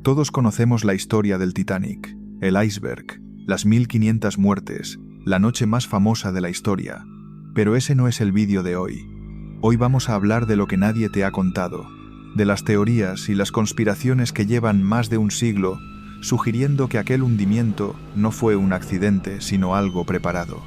Todos conocemos la historia del Titanic, el iceberg, las 1500 muertes, la noche más famosa de la historia. Pero ese no es el vídeo de hoy. Hoy vamos a hablar de lo que nadie te ha contado, de las teorías y las conspiraciones que llevan más de un siglo, sugiriendo que aquel hundimiento no fue un accidente, sino algo preparado.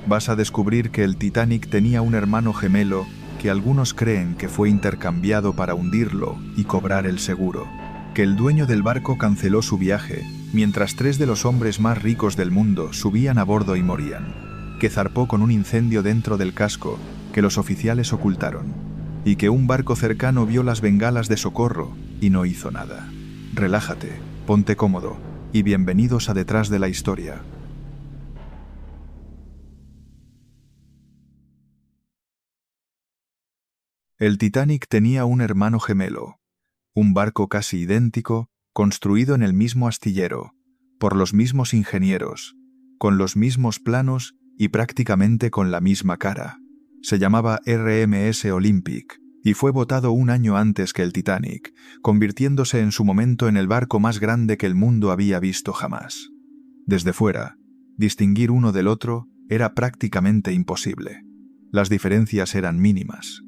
Vas a descubrir que el Titanic tenía un hermano gemelo que algunos creen que fue intercambiado para hundirlo y cobrar el seguro, que el dueño del barco canceló su viaje, mientras 3 de los hombres más ricos del mundo subían a bordo y morían, que zarpó con un incendio dentro del casco que los oficiales ocultaron, y que un barco cercano vio las bengalas de socorro y no hizo nada. Relájate, ponte cómodo, y bienvenidos a Detrás de la Historia. El Titanic tenía un hermano gemelo, un barco casi idéntico, construido en el mismo astillero, por los mismos ingenieros, con los mismos planos y prácticamente con la misma cara. Se llamaba RMS Olympic y fue botado un año antes que el Titanic, convirtiéndose en su momento en el barco más grande que el mundo había visto jamás. Desde fuera, distinguir uno del otro era prácticamente imposible. Las diferencias eran mínimas.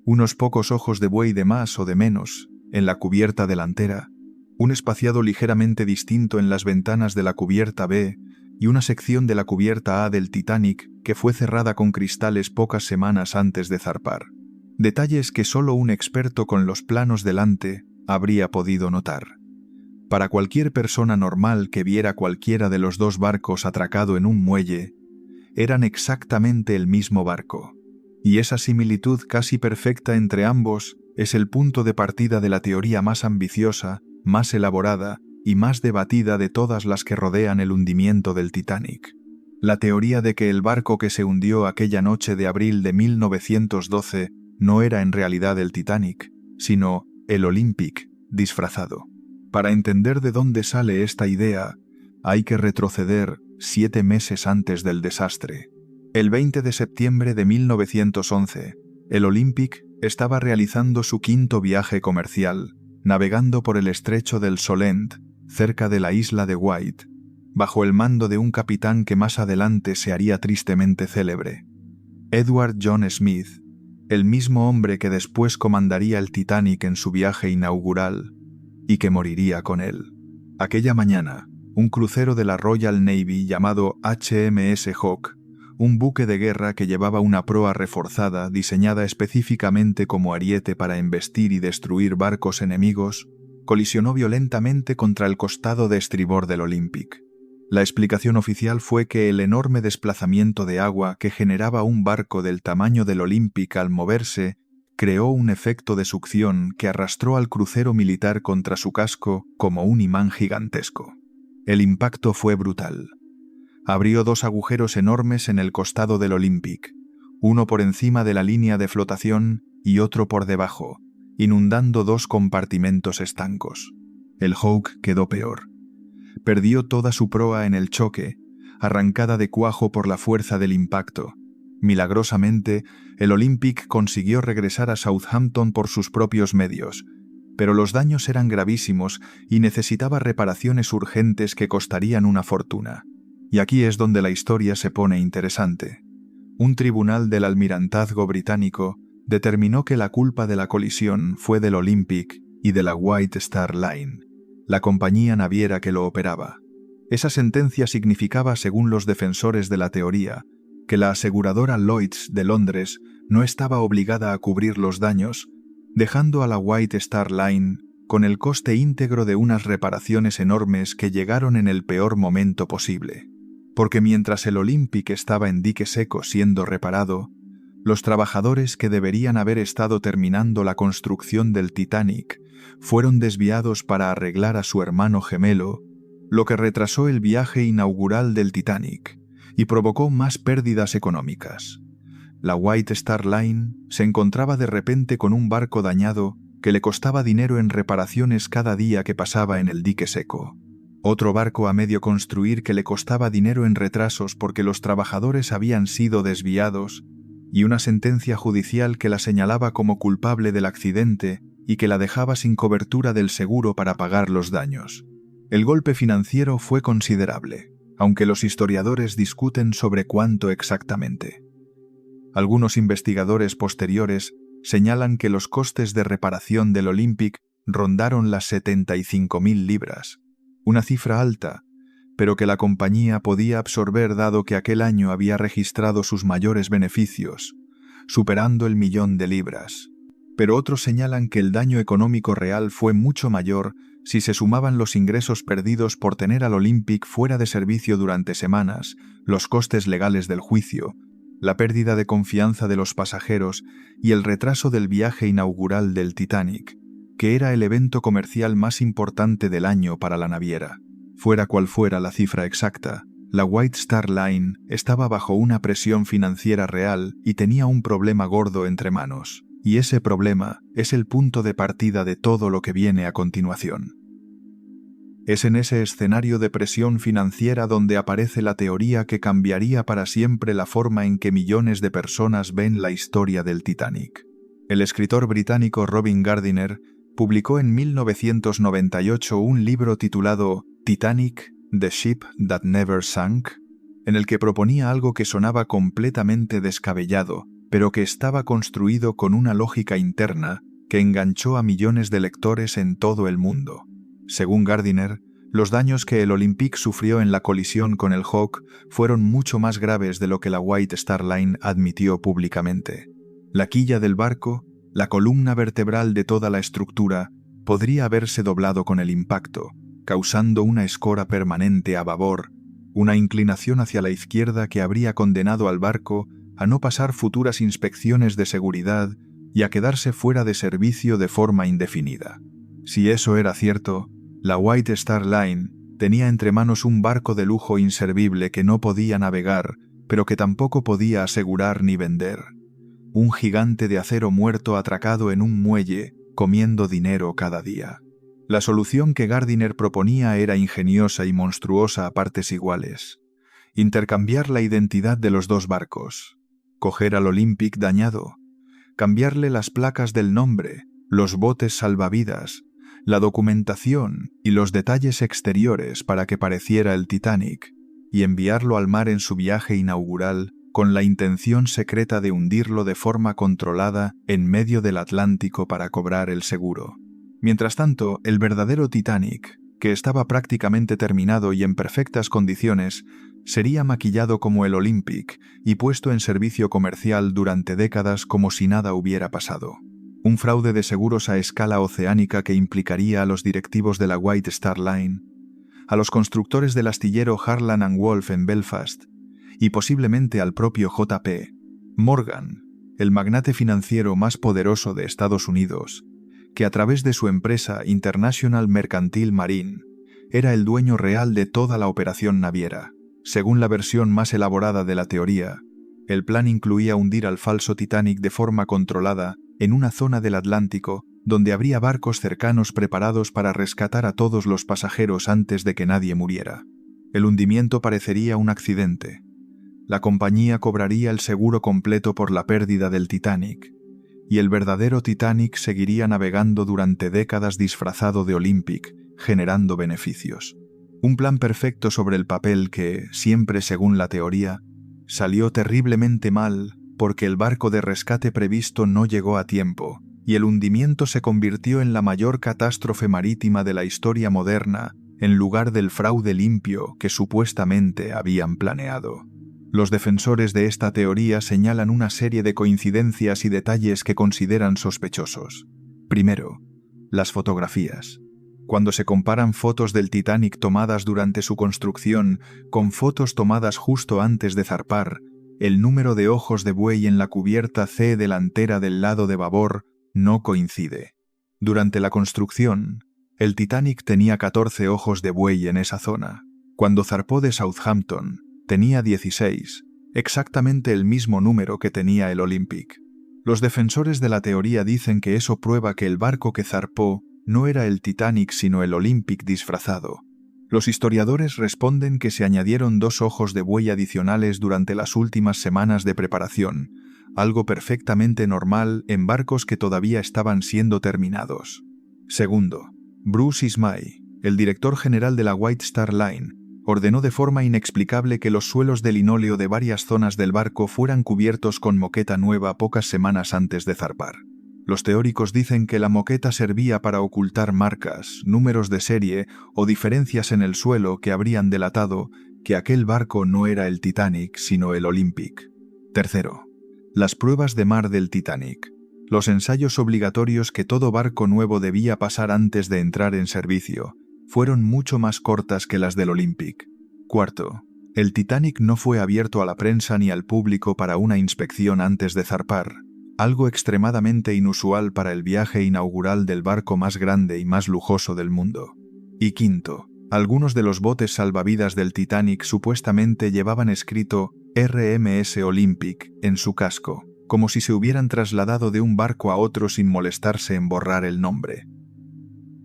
Unos pocos ojos de buey de más o de menos en la cubierta delantera, un espaciado ligeramente distinto en las ventanas de la cubierta B y una sección de la cubierta A del Titanic que fue cerrada con cristales pocas semanas antes de zarpar. Detalles que solo un experto con los planos delante habría podido notar. Para cualquier persona normal que viera cualquiera de los dos barcos atracado en un muelle, eran exactamente el mismo barco. Y esa similitud casi perfecta entre ambos es el punto de partida de la teoría más ambiciosa, más elaborada y más debatida de todas las que rodean el hundimiento del Titanic. La teoría de que el barco que se hundió aquella noche de abril de 1912 no era en realidad el Titanic, sino el Olympic disfrazado. Para entender de dónde sale esta idea, hay que retroceder 7 meses antes del desastre. El 20 de septiembre de 1911, el Olympic estaba realizando su 5º viaje comercial, navegando por el estrecho del Solent, cerca de la isla de Wight, bajo el mando de un capitán que más adelante se haría tristemente célebre, Edward John Smith, el mismo hombre que después comandaría el Titanic en su viaje inaugural y que moriría con él. Aquella mañana, un crucero de la Royal Navy llamado HMS Hawke, un buque de guerra que llevaba una proa reforzada diseñada específicamente como ariete para embestir y destruir barcos enemigos, colisionó violentamente contra el costado de estribor del Olympic. La explicación oficial fue que el enorme desplazamiento de agua que generaba un barco del tamaño del Olympic al moverse creó un efecto de succión que arrastró al crucero militar contra su casco como un imán gigantesco. El impacto fue brutal. Abrió 2 agujeros enormes en el costado del Olympic, uno por encima de la línea de flotación y otro por debajo, inundando 2 compartimentos estancos. El Hawke quedó peor. Perdió toda su proa en el choque, arrancada de cuajo por la fuerza del impacto. Milagrosamente, el Olympic consiguió regresar a Southampton por sus propios medios, pero los daños eran gravísimos y necesitaba reparaciones urgentes que costarían una fortuna. Y aquí es donde la historia se pone interesante. Un tribunal del almirantazgo británico determinó que la culpa de la colisión fue del Olympic y de la White Star Line, la compañía naviera que lo operaba. Esa sentencia significaba, según los defensores de la teoría, que la aseguradora Lloyds de Londres no estaba obligada a cubrir los daños, dejando a la White Star Line con el coste íntegro de unas reparaciones enormes que llegaron en el peor momento posible. Porque mientras el Olympic estaba en dique seco siendo reparado, los trabajadores que deberían haber estado terminando la construcción del Titanic fueron desviados para arreglar a su hermano gemelo, lo que retrasó el viaje inaugural del Titanic y provocó más pérdidas económicas. La White Star Line se encontraba de repente con un barco dañado que le costaba dinero en reparaciones cada día que pasaba en el dique seco. Otro barco a medio construir que le costaba dinero en retrasos porque los trabajadores habían sido desviados, y una sentencia judicial que la señalaba como culpable del accidente y que la dejaba sin cobertura del seguro para pagar los daños. El golpe financiero fue considerable, aunque los historiadores discuten sobre cuánto exactamente. Algunos investigadores posteriores señalan que los costes de reparación del Olympic rondaron las 75.000 libras, una cifra alta, pero que la compañía podía absorber dado que aquel año había registrado sus mayores beneficios, superando el 1.000.000 de libras. Pero otros señalan que el daño económico real fue mucho mayor si se sumaban los ingresos perdidos por tener al Olympic fuera de servicio durante semanas, los costes legales del juicio, la pérdida de confianza de los pasajeros y el retraso del viaje inaugural del Titanic, que era el evento comercial más importante del año para la naviera. Fuera cual fuera la cifra exacta, la White Star Line estaba bajo una presión financiera real y tenía un problema gordo entre manos. Y ese problema es el punto de partida de todo lo que viene a continuación. Es en ese escenario de presión financiera donde aparece la teoría que cambiaría para siempre la forma en que millones de personas ven la historia del Titanic. El escritor británico Robin Gardiner publicó en 1998 un libro titulado Titanic, The Ship That Never Sank, en el que proponía algo que sonaba completamente descabellado, pero que estaba construido con una lógica interna que enganchó a millones de lectores en todo el mundo. Según Gardiner, los daños que el Olympic sufrió en la colisión con el Hawke fueron mucho más graves de lo que la White Star Line admitió públicamente. La quilla del barco, la columna vertebral de toda la estructura, podría haberse doblado con el impacto, causando una escora permanente a babor, una inclinación hacia la izquierda que habría condenado al barco a no pasar futuras inspecciones de seguridad y a quedarse fuera de servicio de forma indefinida. Si eso era cierto, la White Star Line tenía entre manos un barco de lujo inservible que no podía navegar, pero que tampoco podía asegurar ni vender. Un gigante de acero muerto atracado en un muelle, comiendo dinero cada día. La solución que Gardiner proponía era ingeniosa y monstruosa a partes iguales. Intercambiar la identidad de los dos barcos. Coger al Olympic dañado, cambiarle las placas del nombre, los botes salvavidas, la documentación y los detalles exteriores para que pareciera el Titanic, y enviarlo al mar en su viaje inaugural con la intención secreta de hundirlo de forma controlada en medio del Atlántico para cobrar el seguro. Mientras tanto, el verdadero Titanic, que estaba prácticamente terminado y en perfectas condiciones, sería maquillado como el Olympic y puesto en servicio comercial durante décadas como si nada hubiera pasado. Un fraude de seguros a escala oceánica que implicaría a los directivos de la White Star Line, a los constructores del astillero Harland & Wolff en Belfast y posiblemente al propio J.P. Morgan, el magnate financiero más poderoso de Estados Unidos, que a través de su empresa International Mercantile Marine era el dueño real de toda la operación naviera. Según la versión más elaborada de la teoría, el plan incluía hundir al falso Titanic de forma controlada en una zona del Atlántico donde habría barcos cercanos preparados para rescatar a todos los pasajeros antes de que nadie muriera. El hundimiento parecería un accidente. La compañía cobraría el seguro completo por la pérdida del Titanic, y el verdadero Titanic seguiría navegando durante décadas disfrazado de Olympic, generando beneficios. Un plan perfecto sobre el papel que, siempre según la teoría, salió terriblemente mal porque el barco de rescate previsto no llegó a tiempo y el hundimiento se convirtió en la mayor catástrofe marítima de la historia moderna en lugar del fraude limpio que supuestamente habían planeado. Los defensores de esta teoría señalan una serie de coincidencias y detalles que consideran sospechosos. Primero, las fotografías. Cuando se comparan fotos del Titanic tomadas durante su construcción con fotos tomadas justo antes de zarpar, el número de ojos de buey en la cubierta C delantera del lado de babor no coincide. Durante la construcción, el Titanic tenía 14 ojos de buey en esa zona. Cuando zarpó de Southampton, tenía 16, exactamente el mismo número que tenía el Olympic. Los defensores de la teoría dicen que eso prueba que el barco que zarpó no era el Titanic sino el Olympic disfrazado. Los historiadores responden que se añadieron 2 ojos de buey adicionales durante las últimas semanas de preparación, algo perfectamente normal en barcos que todavía estaban siendo terminados. Segundo, Bruce Ismay, el director general de la White Star Line, ordenó de forma inexplicable que los suelos de linóleo de varias zonas del barco fueran cubiertos con moqueta nueva pocas semanas antes de zarpar. Los teóricos dicen que la moqueta servía para ocultar marcas, números de serie o diferencias en el suelo que habrían delatado que aquel barco no era el Titanic, sino el Olympic. Tercero, las pruebas de mar del Titanic. Los ensayos obligatorios que todo barco nuevo debía pasar antes de entrar en servicio fueron mucho más cortas que las del Olympic. Cuarto, el Titanic no fue abierto a la prensa ni al público para una inspección antes de zarpar, algo extremadamente inusual para el viaje inaugural del barco más grande y más lujoso del mundo. Y quinto, algunos de los botes salvavidas del Titanic supuestamente llevaban escrito RMS Olympic en su casco, como si se hubieran trasladado de un barco a otro sin molestarse en borrar el nombre.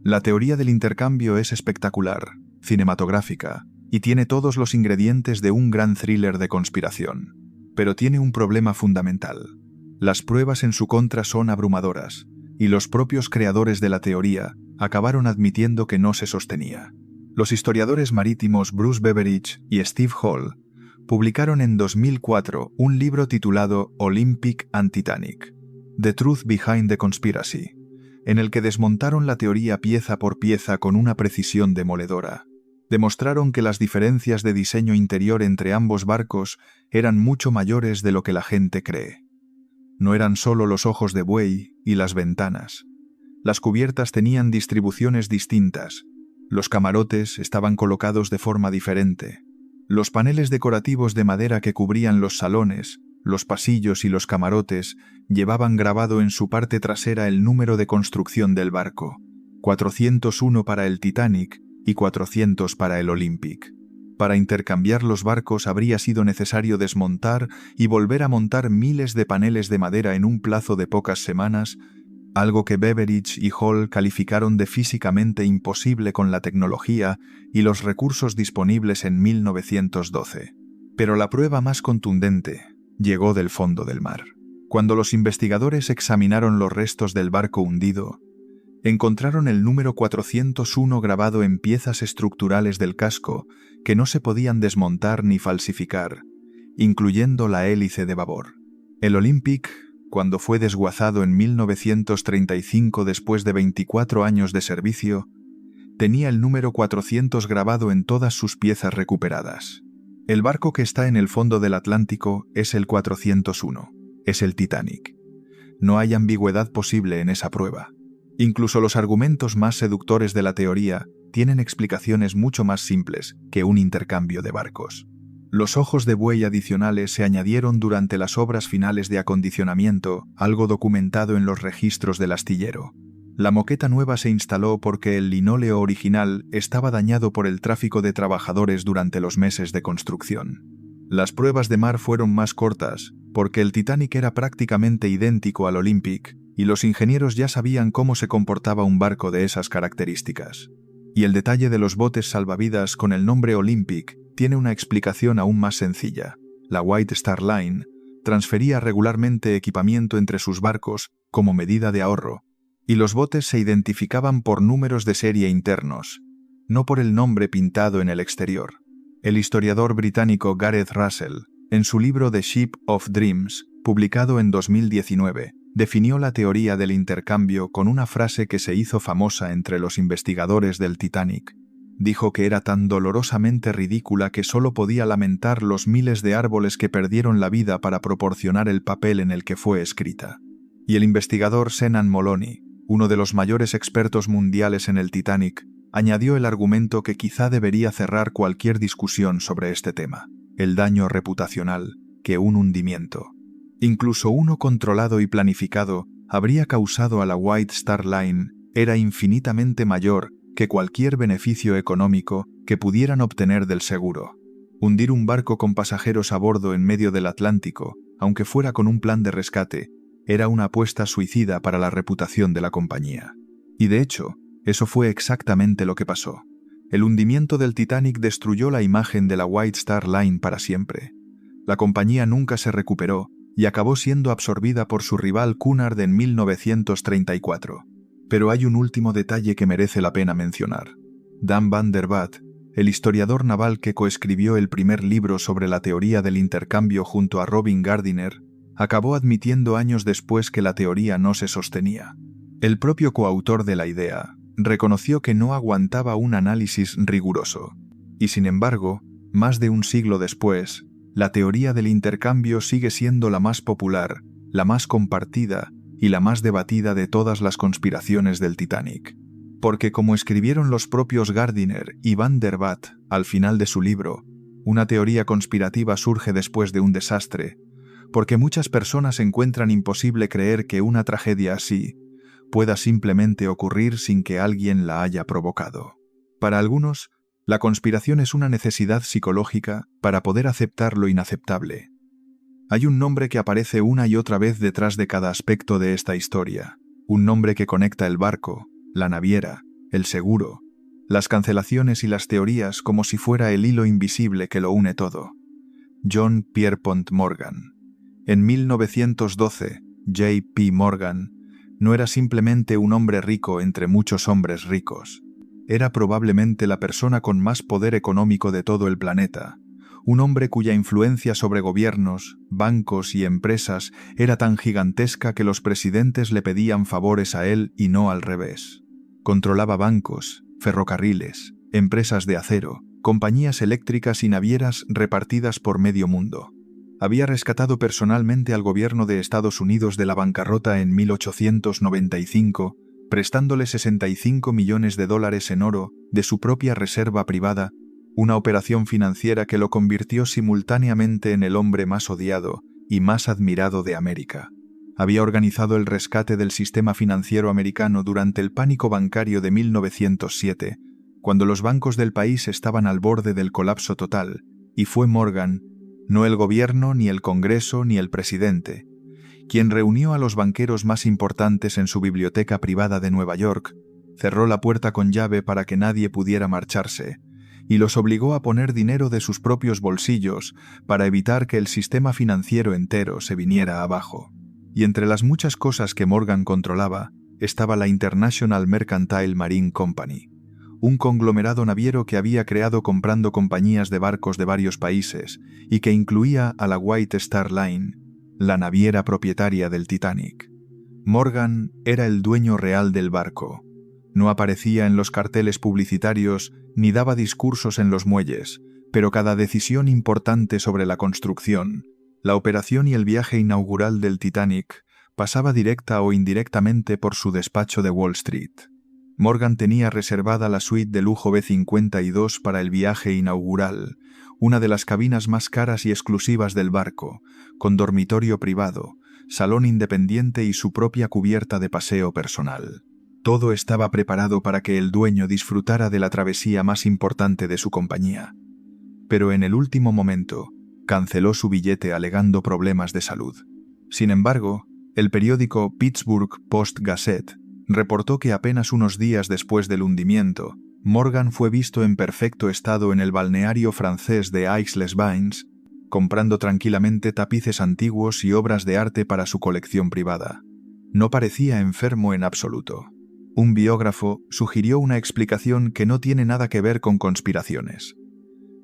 La teoría del intercambio es espectacular, cinematográfica, y tiene todos los ingredientes de un gran thriller de conspiración. Pero tiene un problema fundamental. Las pruebas en su contra son abrumadoras, y los propios creadores de la teoría acabaron admitiendo que no se sostenía. Los historiadores marítimos Bruce Beveridge y Steve Hall publicaron en 2004 un libro titulado Olympic and Titanic, The Truth Behind the Conspiracy, en el que desmontaron la teoría pieza por pieza con una precisión demoledora. Demostraron que las diferencias de diseño interior entre ambos barcos eran mucho mayores de lo que la gente cree. No eran solo los ojos de buey y las ventanas. Las cubiertas tenían distribuciones distintas. Los camarotes estaban colocados de forma diferente. Los paneles decorativos de madera que cubrían los salones, los pasillos y los camarotes llevaban grabado en su parte trasera el número de construcción del barco, 401 para el Titanic y 400 para el Olympic. Para intercambiar los barcos habría sido necesario desmontar y volver a montar miles de paneles de madera en un plazo de pocas semanas, algo que Beveridge y Hall calificaron de físicamente imposible con la tecnología y los recursos disponibles en 1912. Pero la prueba más contundente llegó del fondo del mar. Cuando los investigadores examinaron los restos del barco hundido, encontraron el número 401 grabado en piezas estructurales del casco que no se podían desmontar ni falsificar, incluyendo la hélice de babor. El Olympic, cuando fue desguazado en 1935 después de 24 años de servicio, tenía el número 400 grabado en todas sus piezas recuperadas. El barco que está en el fondo del Atlántico es el 401, es el Titanic. No hay ambigüedad posible en esa prueba. Incluso los argumentos más seductores de la teoría tienen explicaciones mucho más simples que un intercambio de barcos. Los ojos de buey adicionales se añadieron durante las obras finales de acondicionamiento, algo documentado en los registros del astillero. La moqueta nueva se instaló porque el linóleo original estaba dañado por el tráfico de trabajadores durante los meses de construcción. Las pruebas de mar fueron más cortas porque el Titanic era prácticamente idéntico al Olympic y los ingenieros ya sabían cómo se comportaba un barco de esas características. Y el detalle de los botes salvavidas con el nombre Olympic tiene una explicación aún más sencilla. La White Star Line transfería regularmente equipamiento entre sus barcos como medida de ahorro, y los botes se identificaban por números de serie internos, no por el nombre pintado en el exterior. El historiador británico Gareth Russell, en su libro The Ship of Dreams, publicado en 2019, definió la teoría del intercambio con una frase que se hizo famosa entre los investigadores del Titanic. Dijo que era tan dolorosamente ridícula que solo podía lamentar los miles de árboles que perdieron la vida para proporcionar el papel en el que fue escrita. Y el investigador Senan Moloney, uno de los mayores expertos mundiales en el Titanic, añadió el argumento que quizá debería cerrar cualquier discusión sobre este tema: el daño reputacional que un hundimiento, incluso uno controlado y planificado, habría causado a la White Star Line era infinitamente mayor que cualquier beneficio económico que pudieran obtener del seguro. Hundir un barco con pasajeros a bordo en medio del Atlántico, aunque fuera con un plan de rescate, era una apuesta suicida para la reputación de la compañía. Y de hecho, eso fue exactamente lo que pasó. El hundimiento del Titanic destruyó la imagen de la White Star Line para siempre. La compañía nunca se recuperó y acabó siendo absorbida por su rival Cunard en 1934. Pero hay un último detalle que merece la pena mencionar. Dan van der Vat, el historiador naval que coescribió el primer libro sobre la teoría del intercambio junto a Robin Gardiner, acabó admitiendo años después que la teoría no se sostenía. El propio coautor de la idea reconoció que no aguantaba un análisis riguroso, y sin embargo, más de un siglo después, la teoría del intercambio sigue siendo la más popular, la más compartida y la más debatida de todas las conspiraciones del Titanic. Porque como escribieron los propios Gardiner y van der Vat al final de su libro, una teoría conspirativa surge después de un desastre, porque muchas personas encuentran imposible creer que una tragedia así pueda simplemente ocurrir sin que alguien la haya provocado. Para algunos, la conspiración es una necesidad psicológica para poder aceptar lo inaceptable. Hay un nombre que aparece una y otra vez detrás de cada aspecto de esta historia, un nombre que conecta el barco, la naviera, el seguro, las cancelaciones y las teorías como si fuera el hilo invisible que lo une todo. John Pierpont Morgan. En 1912, J.P. Morgan no era simplemente un hombre rico entre muchos hombres ricos. Era probablemente la persona con más poder económico de todo el planeta, un hombre cuya influencia sobre gobiernos, bancos y empresas era tan gigantesca que los presidentes le pedían favores a él y no al revés. Controlaba bancos, ferrocarriles, empresas de acero, compañías eléctricas y navieras repartidas por medio mundo. Había rescatado personalmente al gobierno de Estados Unidos de la bancarrota en 1895, prestándole $65 millones en oro de su propia reserva privada, una operación financiera que lo convirtió simultáneamente en el hombre más odiado y más admirado de América. Había organizado el rescate del sistema financiero americano durante el pánico bancario de 1907, cuando los bancos del país estaban al borde del colapso total, y fue Morgan, no el gobierno, ni el Congreso, ni el presidente, quien reunió a los banqueros más importantes en su biblioteca privada de Nueva York, cerró la puerta con llave para que nadie pudiera marcharse, y los obligó a poner dinero de sus propios bolsillos para evitar que el sistema financiero entero se viniera abajo. Y entre las muchas cosas que Morgan controlaba, estaba la International Mercantile Marine Company, un conglomerado naviero que había creado comprando compañías de barcos de varios países y que incluía a la White Star Line, la naviera propietaria del Titanic. Morgan era el dueño real del barco. No aparecía en los carteles publicitarios ni daba discursos en los muelles, pero cada decisión importante sobre la construcción, la operación y el viaje inaugural del Titanic pasaba directa o indirectamente por su despacho de Wall Street. Morgan tenía reservada la suite de lujo B-52 para el viaje inaugural, una de las cabinas más caras y exclusivas del barco, con dormitorio privado, salón independiente y su propia cubierta de paseo personal. Todo estaba preparado para que el dueño disfrutara de la travesía más importante de su compañía. Pero en el último momento, canceló su billete alegando problemas de salud. Sin embargo, el periódico Pittsburgh Post-Gazette reportó que apenas unos días después del hundimiento, Morgan fue visto en perfecto estado en el balneario francés de Aix-les-Bains, comprando tranquilamente tapices antiguos y obras de arte para su colección privada. No parecía enfermo en absoluto. Un biógrafo sugirió una explicación que no tiene nada que ver con conspiraciones.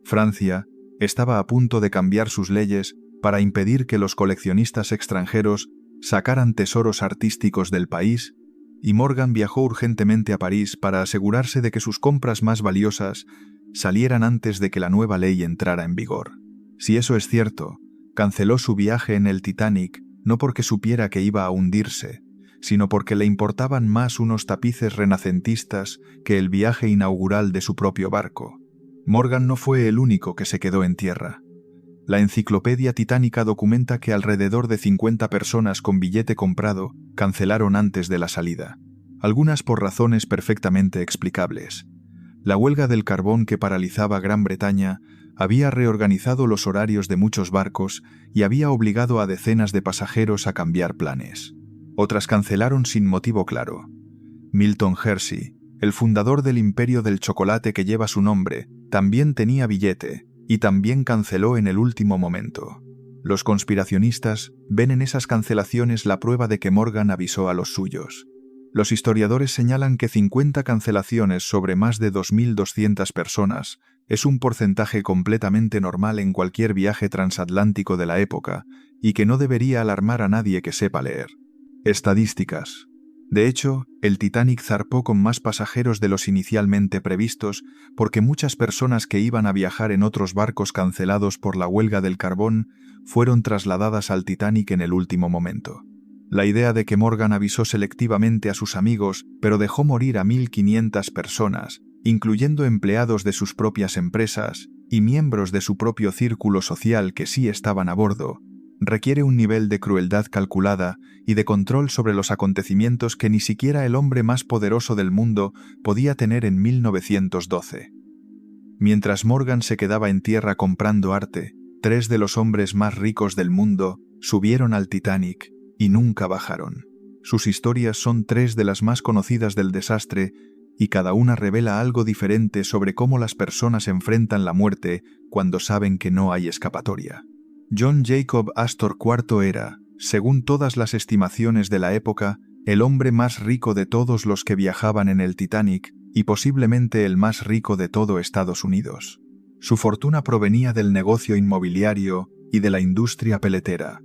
Francia estaba a punto de cambiar sus leyes para impedir que los coleccionistas extranjeros sacaran tesoros artísticos del país, y Morgan viajó urgentemente a París para asegurarse de que sus compras más valiosas salieran antes de que la nueva ley entrara en vigor. Si eso es cierto, canceló su viaje en el Titanic no porque supiera que iba a hundirse, sino porque le importaban más unos tapices renacentistas que el viaje inaugural de su propio barco. Morgan no fue el único que se quedó en tierra. La enciclopedia titánica documenta que alrededor de 50 personas con billete comprado cancelaron antes de la salida, algunas por razones perfectamente explicables. La huelga del carbón que paralizaba Gran Bretaña había reorganizado los horarios de muchos barcos y había obligado a decenas de pasajeros a cambiar planes. Otras cancelaron sin motivo claro. Milton Hershey, el fundador del imperio del chocolate que lleva su nombre, también tenía billete y también canceló en el último momento. Los conspiracionistas ven en esas cancelaciones la prueba de que Morgan avisó a los suyos. Los historiadores señalan que 50 cancelaciones sobre más de 2.200 personas es un porcentaje completamente normal en cualquier viaje transatlántico de la época y que no debería alarmar a nadie que sepa leer. Estadísticas. De hecho, el Titanic zarpó con más pasajeros de los inicialmente previstos porque muchas personas que iban a viajar en otros barcos cancelados por la huelga del carbón fueron trasladadas al Titanic en el último momento. La idea de que Morgan avisó selectivamente a sus amigos, pero dejó morir a 1.500 personas, incluyendo empleados de sus propias empresas y miembros de su propio círculo social que sí estaban a bordo, requiere un nivel de crueldad calculada y de control sobre los acontecimientos que ni siquiera el hombre más poderoso del mundo podía tener en 1912. Mientras Morgan se quedaba en tierra comprando arte, 3 de los hombres más ricos del mundo subieron al Titanic y nunca bajaron. Sus historias son 3 de las más conocidas del desastre y cada una revela algo diferente sobre cómo las personas enfrentan la muerte cuando saben que no hay escapatoria. John Jacob Astor IV era, según todas las estimaciones de la época, el hombre más rico de todos los que viajaban en el Titanic y posiblemente el más rico de todo Estados Unidos. Su fortuna provenía del negocio inmobiliario y de la industria peletera,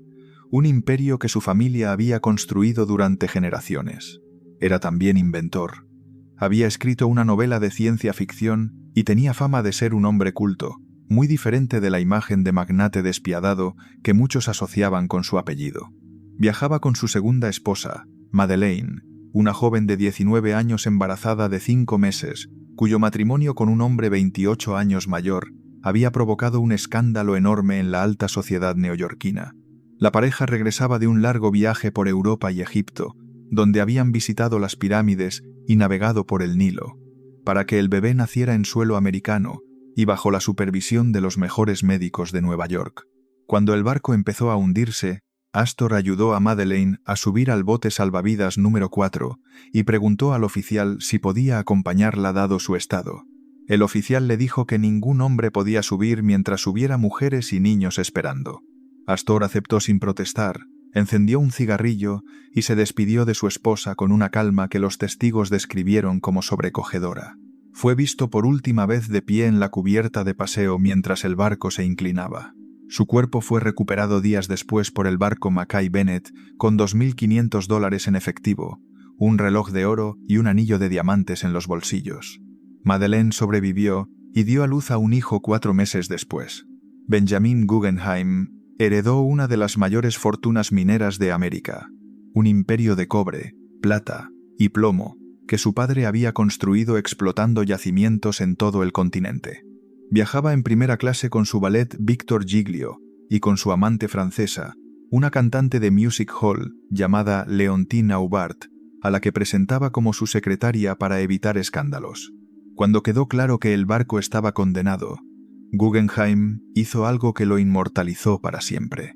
un imperio que su familia había construido durante generaciones. Era también inventor. Había escrito una novela de ciencia ficción y tenía fama de ser un hombre culto, muy diferente de la imagen de magnate despiadado que muchos asociaban con su apellido. Viajaba con su segunda esposa, Madeleine, una joven de 19 años embarazada de 5 meses, cuyo matrimonio con un hombre 28 años mayor había provocado un escándalo enorme en la alta sociedad neoyorquina. La pareja regresaba de un largo viaje por Europa y Egipto, donde habían visitado las pirámides y navegado por el Nilo, para que el bebé naciera en suelo americano y bajo la supervisión de los mejores médicos de Nueva York. Cuando el barco empezó a hundirse, Astor ayudó a Madeleine a subir al bote salvavidas número 4 y preguntó al oficial si podía acompañarla dado su estado. El oficial le dijo que ningún hombre podía subir mientras hubiera mujeres y niños esperando. Astor aceptó sin protestar, encendió un cigarrillo y se despidió de su esposa con una calma que los testigos describieron como sobrecogedora. Fue visto por última vez de pie en la cubierta de paseo mientras el barco se inclinaba. Su cuerpo fue recuperado días después por el barco Mackay Bennett con $2.500 en efectivo, un reloj de oro y un anillo de diamantes en los bolsillos. Madeleine sobrevivió y dio a luz a un hijo 4 meses después. Benjamin Guggenheim heredó una de las mayores fortunas mineras de América, un imperio de cobre, plata y plomo que su padre había construido explotando yacimientos en todo el continente. Viajaba en primera clase con su valet Victor Giglio y con su amante francesa, una cantante de music hall llamada Leontine Aubert, a la que presentaba como su secretaria para evitar escándalos. Cuando quedó claro que el barco estaba condenado, Guggenheim hizo algo que lo inmortalizó para siempre.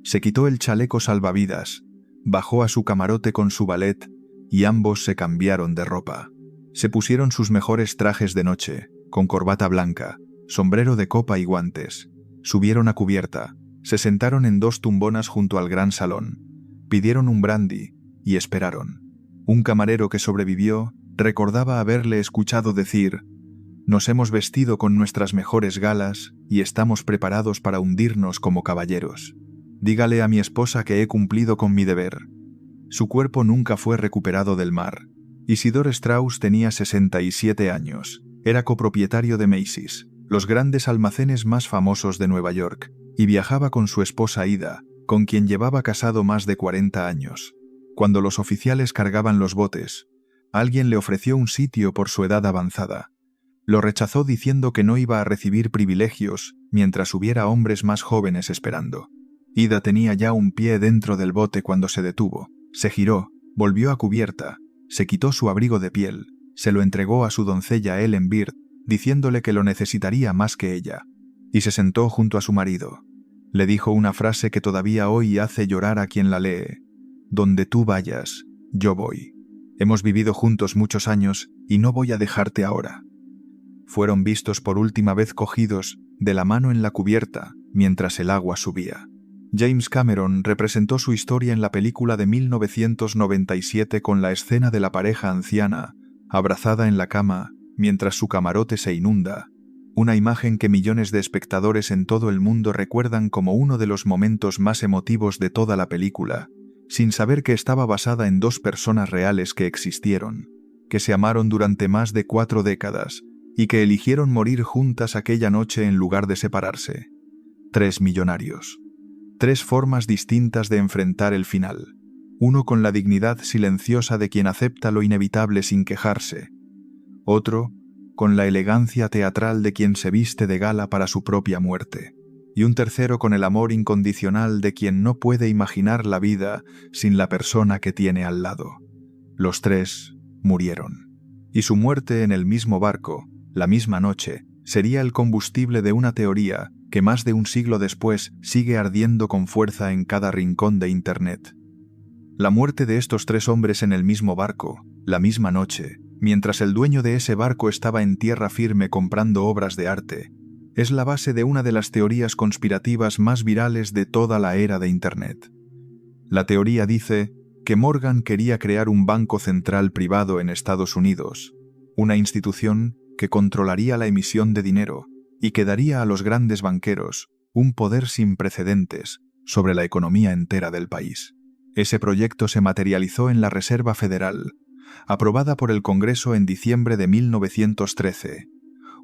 Se quitó el chaleco salvavidas, bajó a su camarote con su valet y ambos se cambiaron de ropa. Se pusieron sus mejores trajes de noche, con corbata blanca, sombrero de copa y guantes. Subieron a cubierta, se sentaron en 2 tumbonas junto al gran salón, pidieron un brandy y esperaron. Un camarero que sobrevivió recordaba haberle escuchado decir: «Nos hemos vestido con nuestras mejores galas y estamos preparados para hundirnos como caballeros. Dígale a mi esposa que he cumplido con mi deber». Su cuerpo nunca fue recuperado del mar. Isidore Strauss tenía 67 años. Era copropietario de Macy's, los grandes almacenes más famosos de Nueva York, y viajaba con su esposa Ida, con quien llevaba casado más de 40 años. Cuando los oficiales cargaban los botes, alguien le ofreció un sitio por su edad avanzada. Lo rechazó diciendo que no iba a recibir privilegios mientras hubiera hombres más jóvenes esperando. Ida tenía ya un pie dentro del bote cuando se detuvo. Se giró, volvió a cubierta, se quitó su abrigo de piel, se lo entregó a su doncella Ellen Bird, diciéndole que lo necesitaría más que ella, y se sentó junto a su marido. Le dijo una frase que todavía hoy hace llorar a quien la lee: «Donde tú vayas, yo voy. Hemos vivido juntos muchos años y no voy a dejarte ahora». Fueron vistos por última vez cogidos de la mano en la cubierta mientras el agua subía. James Cameron representó su historia en la película de 1997 con la escena de la pareja anciana, abrazada en la cama, mientras su camarote se inunda, una imagen que millones de espectadores en todo el mundo recuerdan como uno de los momentos más emotivos de toda la película, sin saber que estaba basada en dos personas reales que existieron, que se amaron durante más de 4 décadas y que eligieron morir juntas aquella noche en lugar de separarse. 3 millonarios. 3 formas distintas de enfrentar el final. Uno con la dignidad silenciosa de quien acepta lo inevitable sin quejarse. Otro con la elegancia teatral de quien se viste de gala para su propia muerte. Y un tercero con el amor incondicional de quien no puede imaginar la vida sin la persona que tiene al lado. Los 3 murieron. Y su muerte en el mismo barco, la misma noche, sería el combustible de una teoría que más de un siglo después sigue ardiendo con fuerza en cada rincón de Internet. La muerte de estos 3 hombres en el mismo barco, la misma noche, mientras el dueño de ese barco estaba en tierra firme comprando obras de arte, es la base de una de las teorías conspirativas más virales de toda la era de Internet. La teoría dice que Morgan quería crear un banco central privado en Estados Unidos, una institución que controlaría la emisión de dinero y que daría a los grandes banqueros un poder sin precedentes sobre la economía entera del país. Ese proyecto se materializó en la Reserva Federal, aprobada por el Congreso en diciembre de 1913,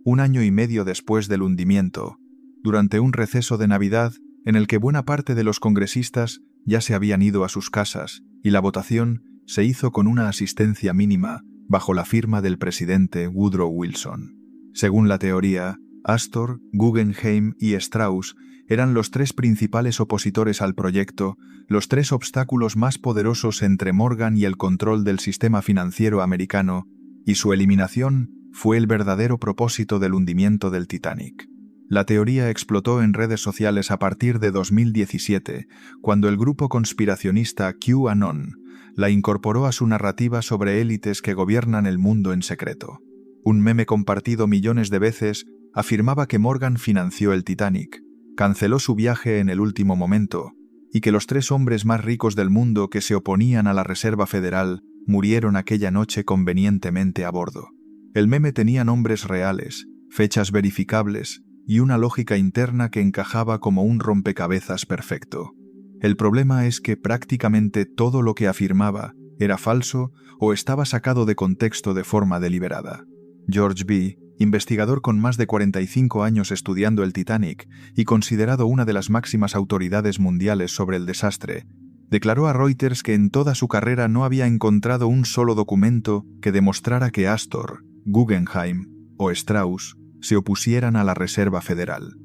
un año y medio después del hundimiento, durante un receso de Navidad en el que buena parte de los congresistas ya se habían ido a sus casas y la votación se hizo con una asistencia mínima bajo la firma del presidente Woodrow Wilson. Según la teoría, Astor, Guggenheim y Strauss eran los 3 principales opositores al proyecto, los 3 obstáculos más poderosos entre Morgan y el control del sistema financiero americano, y su eliminación fue el verdadero propósito del hundimiento del Titanic. La teoría explotó en redes sociales a partir de 2017, cuando el grupo conspiracionista QAnon la incorporó a su narrativa sobre élites que gobiernan el mundo en secreto. Un meme compartido millones de veces afirmaba que Morgan financió el Titanic, canceló su viaje en el último momento, y que los 3 hombres más ricos del mundo que se oponían a la Reserva Federal murieron aquella noche convenientemente a bordo. El meme tenía nombres reales, fechas verificables y una lógica interna que encajaba como un rompecabezas perfecto. El problema es que prácticamente todo lo que afirmaba era falso o estaba sacado de contexto de forma deliberada. George B., investigador con más de 45 años estudiando el Titanic y considerado una de las máximas autoridades mundiales sobre el desastre, declaró a Reuters que en toda su carrera no había encontrado un solo documento que demostrara que Astor, Guggenheim o Strauss se opusieran a la Reserva Federal.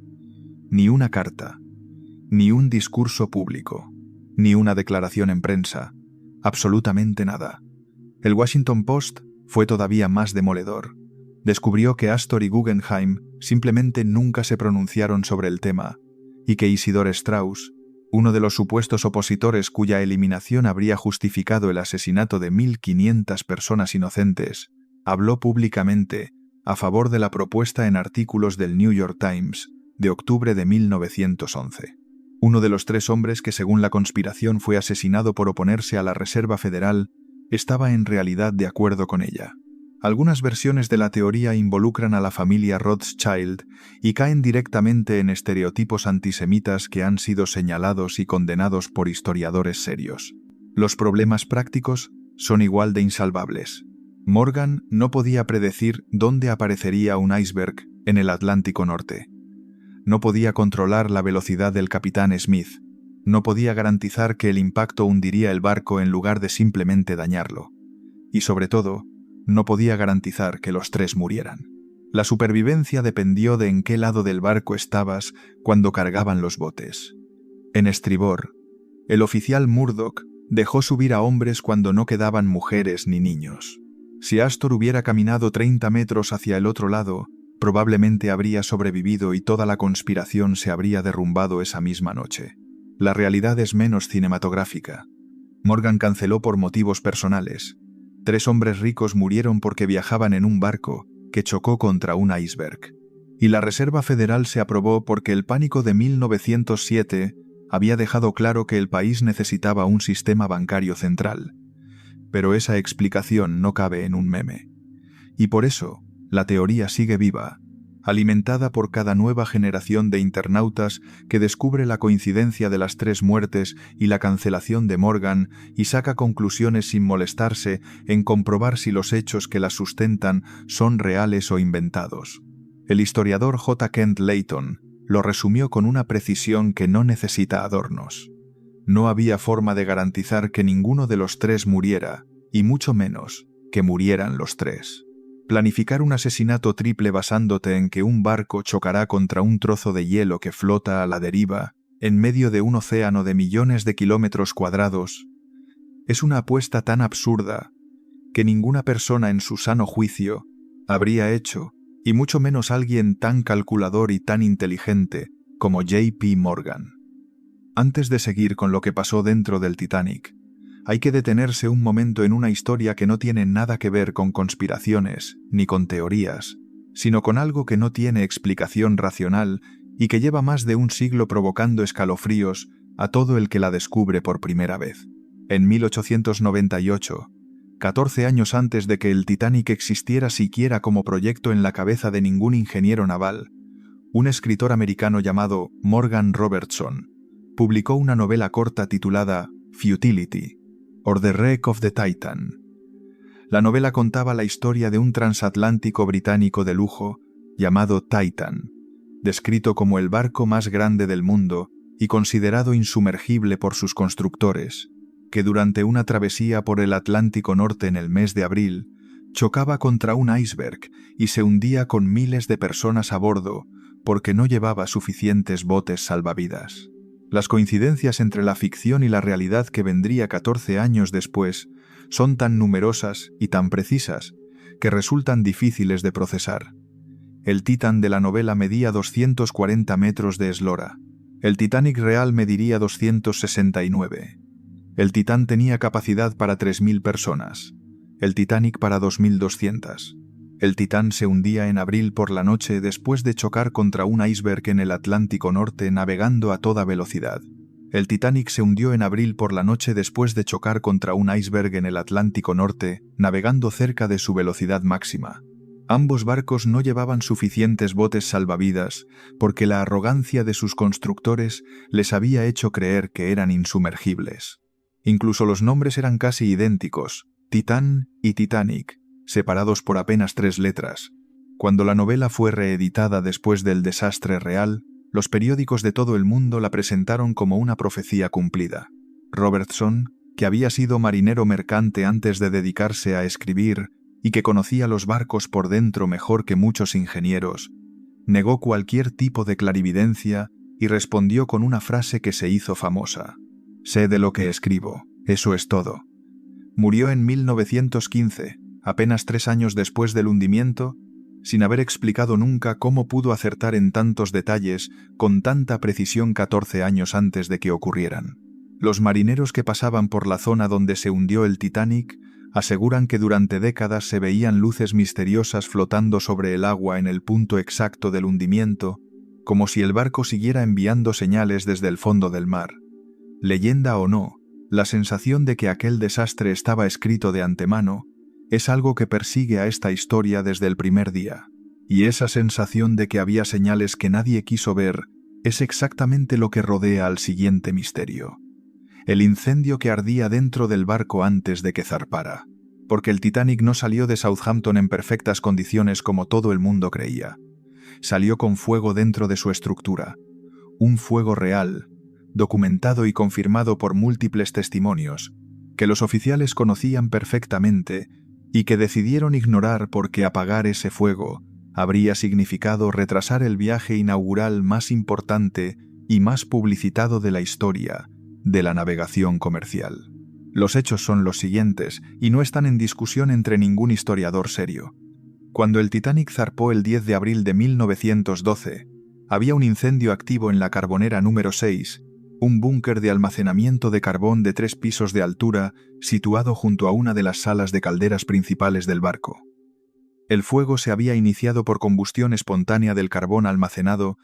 Ni una carta, ni un discurso público, ni una declaración en prensa, absolutamente nada. El Washington Post fue todavía más demoledor. Descubrió que Astor y Guggenheim simplemente nunca se pronunciaron sobre el tema, y que Isidor Strauss, uno de los supuestos opositores cuya eliminación habría justificado el asesinato de 1.500 personas inocentes, habló públicamente a favor de la propuesta en artículos del New York Times de octubre de 1911. Uno de los 3 hombres que según la conspiración fue asesinado por oponerse a la Reserva Federal estaba en realidad de acuerdo con ella. Algunas versiones de la teoría involucran a la familia Rothschild y caen directamente en estereotipos antisemitas que han sido señalados y condenados por historiadores serios. Los problemas prácticos son igual de insalvables. Morgan no podía predecir dónde aparecería un iceberg en el Atlántico Norte. No podía controlar la velocidad del capitán Smith. No podía garantizar que el impacto hundiría el barco en lugar de simplemente dañarlo. Y sobre todo, no podía garantizar que los 3 murieran. La supervivencia dependió de en qué lado del barco estabas cuando cargaban los botes. En estribor, el oficial Murdoch dejó subir a hombres cuando no quedaban mujeres ni niños. Si Astor hubiera caminado 30 metros hacia el otro lado, probablemente habría sobrevivido y toda la conspiración se habría derrumbado esa misma noche. La realidad es menos cinematográfica. Morgan canceló por motivos personales. 3 hombres ricos murieron porque viajaban en un barco que chocó contra un iceberg. Y la Reserva Federal se aprobó porque el pánico de 1907 había dejado claro que el país necesitaba un sistema bancario central. Pero esa explicación no cabe en un meme. Y por eso, la teoría sigue viva, alimentada por cada nueva generación de internautas que descubre la coincidencia de las 3 muertes y la cancelación de Morgan y saca conclusiones sin molestarse en comprobar si los hechos que las sustentan son reales o inventados. El historiador J. Kent Layton lo resumió con una precisión que no necesita adornos. No había forma de garantizar que ninguno de los 3 muriera, y mucho menos que murieran los 3. Planificar un asesinato triple basándote en que un barco chocará contra un trozo de hielo que flota a la deriva en medio de un océano de millones de kilómetros cuadrados es una apuesta tan absurda que ninguna persona en su sano juicio habría hecho, y mucho menos alguien tan calculador y tan inteligente como J.P. Morgan. Antes de seguir con lo que pasó dentro del Titanic, hay que detenerse un momento en una historia que no tiene nada que ver con conspiraciones ni con teorías, sino con algo que no tiene explicación racional y que lleva más de un siglo provocando escalofríos a todo el que la descubre por primera vez. En 1898, 14 años antes de que el Titanic existiera siquiera como proyecto en la cabeza de ningún ingeniero naval, un escritor americano llamado Morgan Robertson publicó una novela corta titulada Futility, or The Wreck of the Titan. La novela contaba la historia de un transatlántico británico de lujo llamado Titan, descrito como el barco más grande del mundo y considerado insumergible por sus constructores, que durante una travesía por el Atlántico Norte en el mes de abril, chocaba contra un iceberg y se hundía con miles de personas a bordo porque no llevaba suficientes botes salvavidas. Las coincidencias entre la ficción y la realidad que vendría 14 años después son tan numerosas y tan precisas que resultan difíciles de procesar. El Titan de la novela medía 240 metros de eslora. El Titanic real mediría 269. El Titán tenía capacidad para 3.000 personas. El Titanic para 2.200. El Titán se hundía en abril por la noche después de chocar contra un iceberg en el Atlántico Norte navegando a toda velocidad. El Titanic se hundió en abril por la noche después de chocar contra un iceberg en el Atlántico Norte, navegando cerca de su velocidad máxima. Ambos barcos no llevaban suficientes botes salvavidas porque la arrogancia de sus constructores les había hecho creer que eran insumergibles. Incluso los nombres eran casi idénticos, Titán y Titanic, separados por apenas 3 letras. Cuando la novela fue reeditada después del desastre real, los periódicos de todo el mundo la presentaron como una profecía cumplida. Robertson, que había sido marinero mercante antes de dedicarse a escribir y que conocía los barcos por dentro mejor que muchos ingenieros, negó cualquier tipo de clarividencia y respondió con una frase que se hizo famosa: «Sé de lo que escribo, eso es todo». Murió en 1915, apenas 3 años después del hundimiento, sin haber explicado nunca cómo pudo acertar en tantos detalles con tanta precisión 14 años antes de que ocurrieran. Los marineros que pasaban por la zona donde se hundió el Titanic aseguran que durante décadas se veían luces misteriosas flotando sobre el agua en el punto exacto del hundimiento, como si el barco siguiera enviando señales desde el fondo del mar. Leyenda o no, la sensación de que aquel desastre estaba escrito de antemano es algo que persigue a esta historia desde el primer día. Y esa sensación de que había señales que nadie quiso ver es exactamente lo que rodea al siguiente misterio: el incendio que ardía dentro del barco antes de que zarpara. Porque el Titanic no salió de Southampton en perfectas condiciones como todo el mundo creía. Salió con fuego dentro de su estructura. Un fuego real, documentado y confirmado por múltiples testimonios, que los oficiales conocían perfectamente y que decidieron ignorar porque apagar ese fuego habría significado retrasar el viaje inaugural más importante y más publicitado de la historia de la navegación comercial. Los hechos son los siguientes y no están en discusión entre ningún historiador serio. Cuando el Titanic zarpó el 10 de abril de 1912, había un incendio activo en la carbonera número 6, un búnker de almacenamiento de carbón de 3 pisos de altura situado junto a una de las salas de calderas principales del barco. El fuego se había iniciado por combustión espontánea del carbón almacenado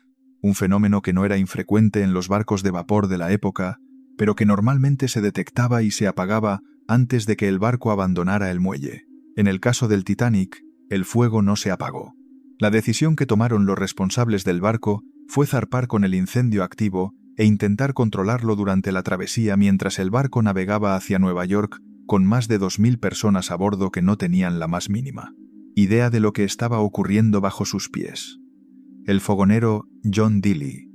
un fenómeno que no era infrecuente en los barcos de vapor de la época, pero que normalmente se detectaba y se apagaba antes de que el barco abandonara el muelle. En el caso del Titanic, el fuego no se apagó. La decisión que tomaron los responsables del barco fue zarpar con el incendio activo e intentar controlarlo durante la travesía mientras el barco navegaba hacia Nueva York con más de 2.000 personas a bordo que no tenían la más mínima idea de lo que estaba ocurriendo bajo sus pies. El fogonero John Dilly,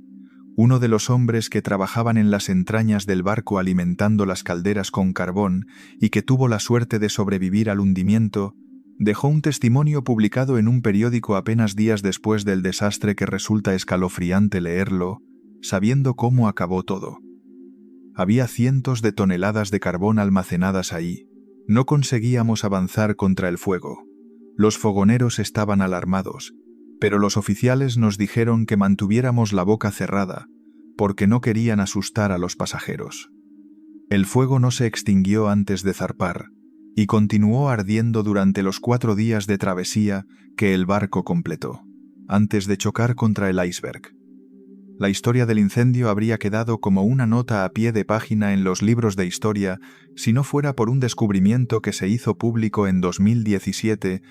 uno de los hombres que trabajaban en las entrañas del barco alimentando las calderas con carbón y que tuvo la suerte de sobrevivir al hundimiento, dejó un testimonio publicado en un periódico apenas días después del desastre que resulta escalofriante leerlo, sabiendo cómo acabó todo. Había cientos de toneladas de carbón almacenadas ahí. No conseguíamos avanzar contra el fuego. Los fogoneros estaban alarmados, pero los oficiales nos dijeron que mantuviéramos la boca cerrada, porque no querían asustar a los pasajeros. El fuego no se extinguió antes de zarpar, y continuó ardiendo durante los 4 días de travesía que el barco completó, antes de chocar contra el iceberg. La historia del incendio habría quedado como una nota a pie de página en los libros de historia si no fuera por un descubrimiento que se hizo público en 2017,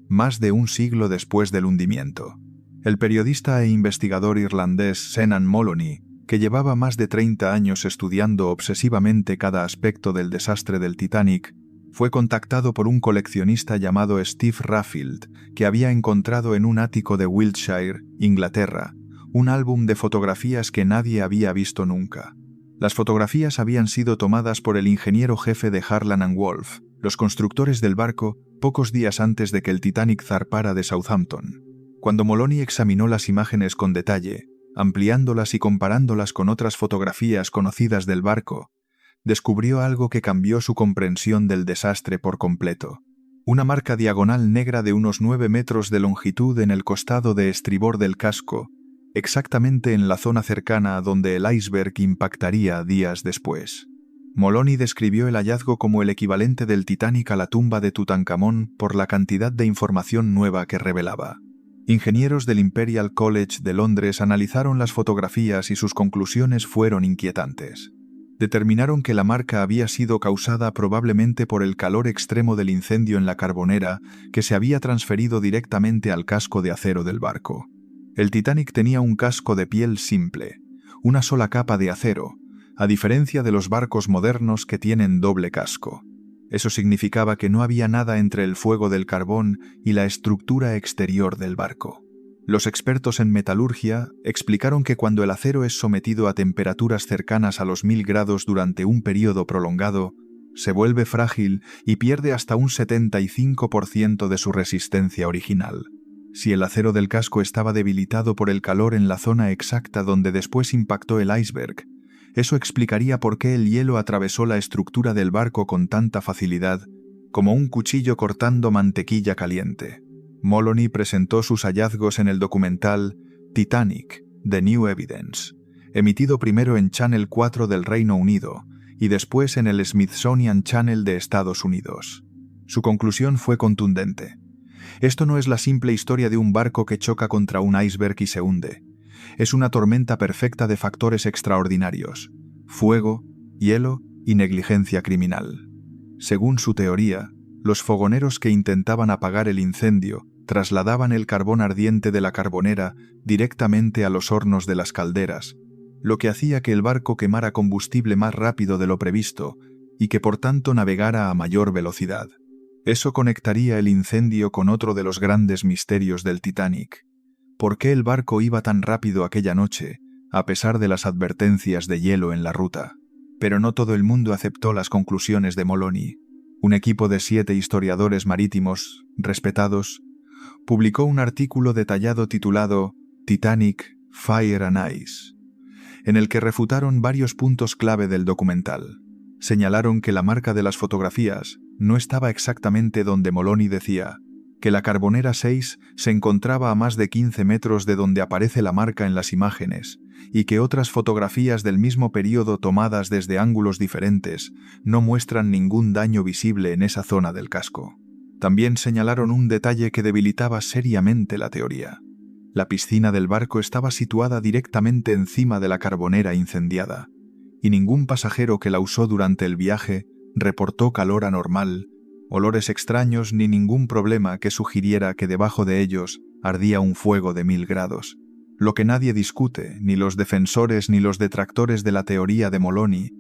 más de un siglo después del hundimiento. El periodista e investigador irlandés Senan Moloney, que llevaba más de 30 años estudiando obsesivamente cada aspecto del desastre del Titanic, fue contactado por un coleccionista llamado Steve Raffield, que había encontrado en un ático de Wiltshire, Inglaterra, un álbum de fotografías que nadie había visto nunca. Las fotografías habían sido tomadas por el ingeniero jefe de Harland & Wolff, los constructores del barco, pocos días antes de que el Titanic zarpara de Southampton. Cuando Moloney examinó las imágenes con detalle, ampliándolas y comparándolas con otras fotografías conocidas del barco, descubrió algo que cambió su comprensión del desastre por completo. Una marca diagonal negra de unos 9 metros de longitud en el costado de estribor del casco, exactamente en la zona cercana a donde el iceberg impactaría días después. Moloney describió el hallazgo como el equivalente del Titanic a la tumba de Tutankamón por la cantidad de información nueva que revelaba. Ingenieros del Imperial College de Londres analizaron las fotografías y sus conclusiones fueron inquietantes. Determinaron que la marca había sido causada probablemente por el calor extremo del incendio en la carbonera que se había transferido directamente al casco de acero del barco. El Titanic tenía un casco de piel simple, una sola capa de acero, a diferencia de los barcos modernos que tienen doble casco. Eso significaba que no había nada entre el fuego del carbón y la estructura exterior del barco. Los expertos en metalurgia explicaron que cuando el acero es sometido a temperaturas cercanas a los 1000 grados durante un periodo prolongado, se vuelve frágil y pierde hasta un 75% de su resistencia original. Si el acero del casco estaba debilitado por el calor en la zona exacta donde después impactó el iceberg, eso explicaría por qué el hielo atravesó la estructura del barco con tanta facilidad, como un cuchillo cortando mantequilla caliente. Moloney presentó sus hallazgos en el documental Titanic, The New Evidence, emitido primero en Channel 4 del Reino Unido y después en el Smithsonian Channel de Estados Unidos. Su conclusión fue contundente. Esto no es la simple historia de un barco que choca contra un iceberg y se hunde. Es una tormenta perfecta de factores extraordinarios: fuego, hielo y negligencia criminal. Según su teoría, los fogoneros que intentaban apagar el incendio trasladaban el carbón ardiente de la carbonera directamente a los hornos de las calderas, lo que hacía que el barco quemara combustible más rápido de lo previsto y que por tanto navegara a mayor velocidad. Eso conectaría el incendio con otro de los grandes misterios del Titanic. ¿Por qué el barco iba tan rápido aquella noche, a pesar de las advertencias de hielo en la ruta? Pero no todo el mundo aceptó las conclusiones de Moloney. Un equipo de 7 historiadores marítimos, respetados, publicó un artículo detallado titulado Titanic, Fire and Ice, en el que refutaron varios puntos clave del documental. Señalaron que la marca de las fotografías no estaba exactamente donde Moloney decía, que la Carbonera 6 se encontraba a más de 15 metros de donde aparece la marca en las imágenes, y que otras fotografías del mismo período tomadas desde ángulos diferentes no muestran ningún daño visible en esa zona del casco. También señalaron un detalle que debilitaba seriamente la teoría. La piscina del barco estaba situada directamente encima de la carbonera incendiada, y ningún pasajero que la usó durante el viaje reportó calor anormal, olores extraños ni ningún problema que sugiriera que debajo de ellos ardía un fuego de 1000 grados. Lo que nadie discute, ni los defensores ni los detractores de la teoría de Moloney,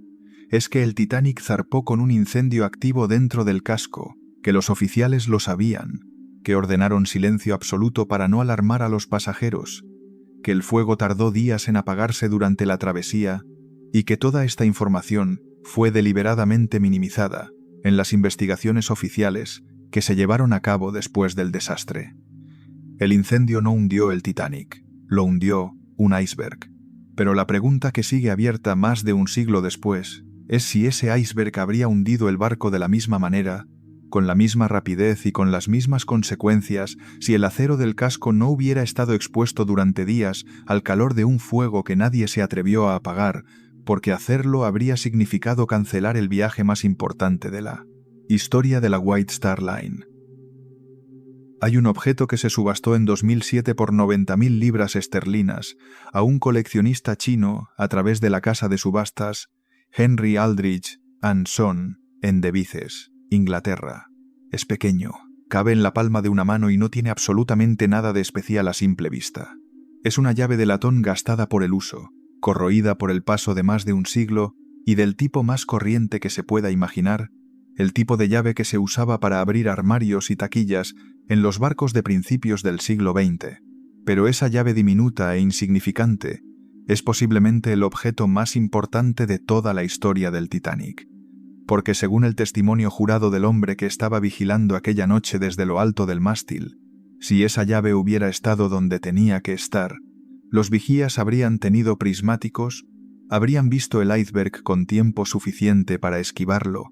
es que el Titanic zarpó con un incendio activo dentro del casco, que los oficiales lo sabían, que ordenaron silencio absoluto para no alarmar a los pasajeros, que el fuego tardó días en apagarse durante la travesía y que toda esta información fue deliberadamente minimizada en las investigaciones oficiales que se llevaron a cabo después del desastre. El incendio no hundió el Titanic, lo hundió un iceberg. Pero la pregunta que sigue abierta más de un siglo después es si ese iceberg habría hundido el barco de la misma manera, con la misma rapidez y con las mismas consecuencias si el acero del casco no hubiera estado expuesto durante días al calor de un fuego que nadie se atrevió a apagar, porque hacerlo habría significado cancelar el viaje más importante de la historia de la White Star Line. Hay un objeto que se subastó en 2007 por 90.000 libras esterlinas a un coleccionista chino a través de la casa de subastas Henry Aldrich & Son en Devizes, Inglaterra. Es pequeño, cabe en la palma de una mano y no tiene absolutamente nada de especial a simple vista. Es una llave de latón gastada por el uso, corroída por el paso de más de un siglo y del tipo más corriente que se pueda imaginar, el tipo de llave que se usaba para abrir armarios y taquillas en los barcos de principios del siglo XX. Pero esa llave diminuta e insignificante es posiblemente el objeto más importante de toda la historia del Titanic, porque según el testimonio jurado del hombre que estaba vigilando aquella noche desde lo alto del mástil, si esa llave hubiera estado donde tenía que estar, los vigías habrían tenido prismáticos, habrían visto el iceberg con tiempo suficiente para esquivarlo,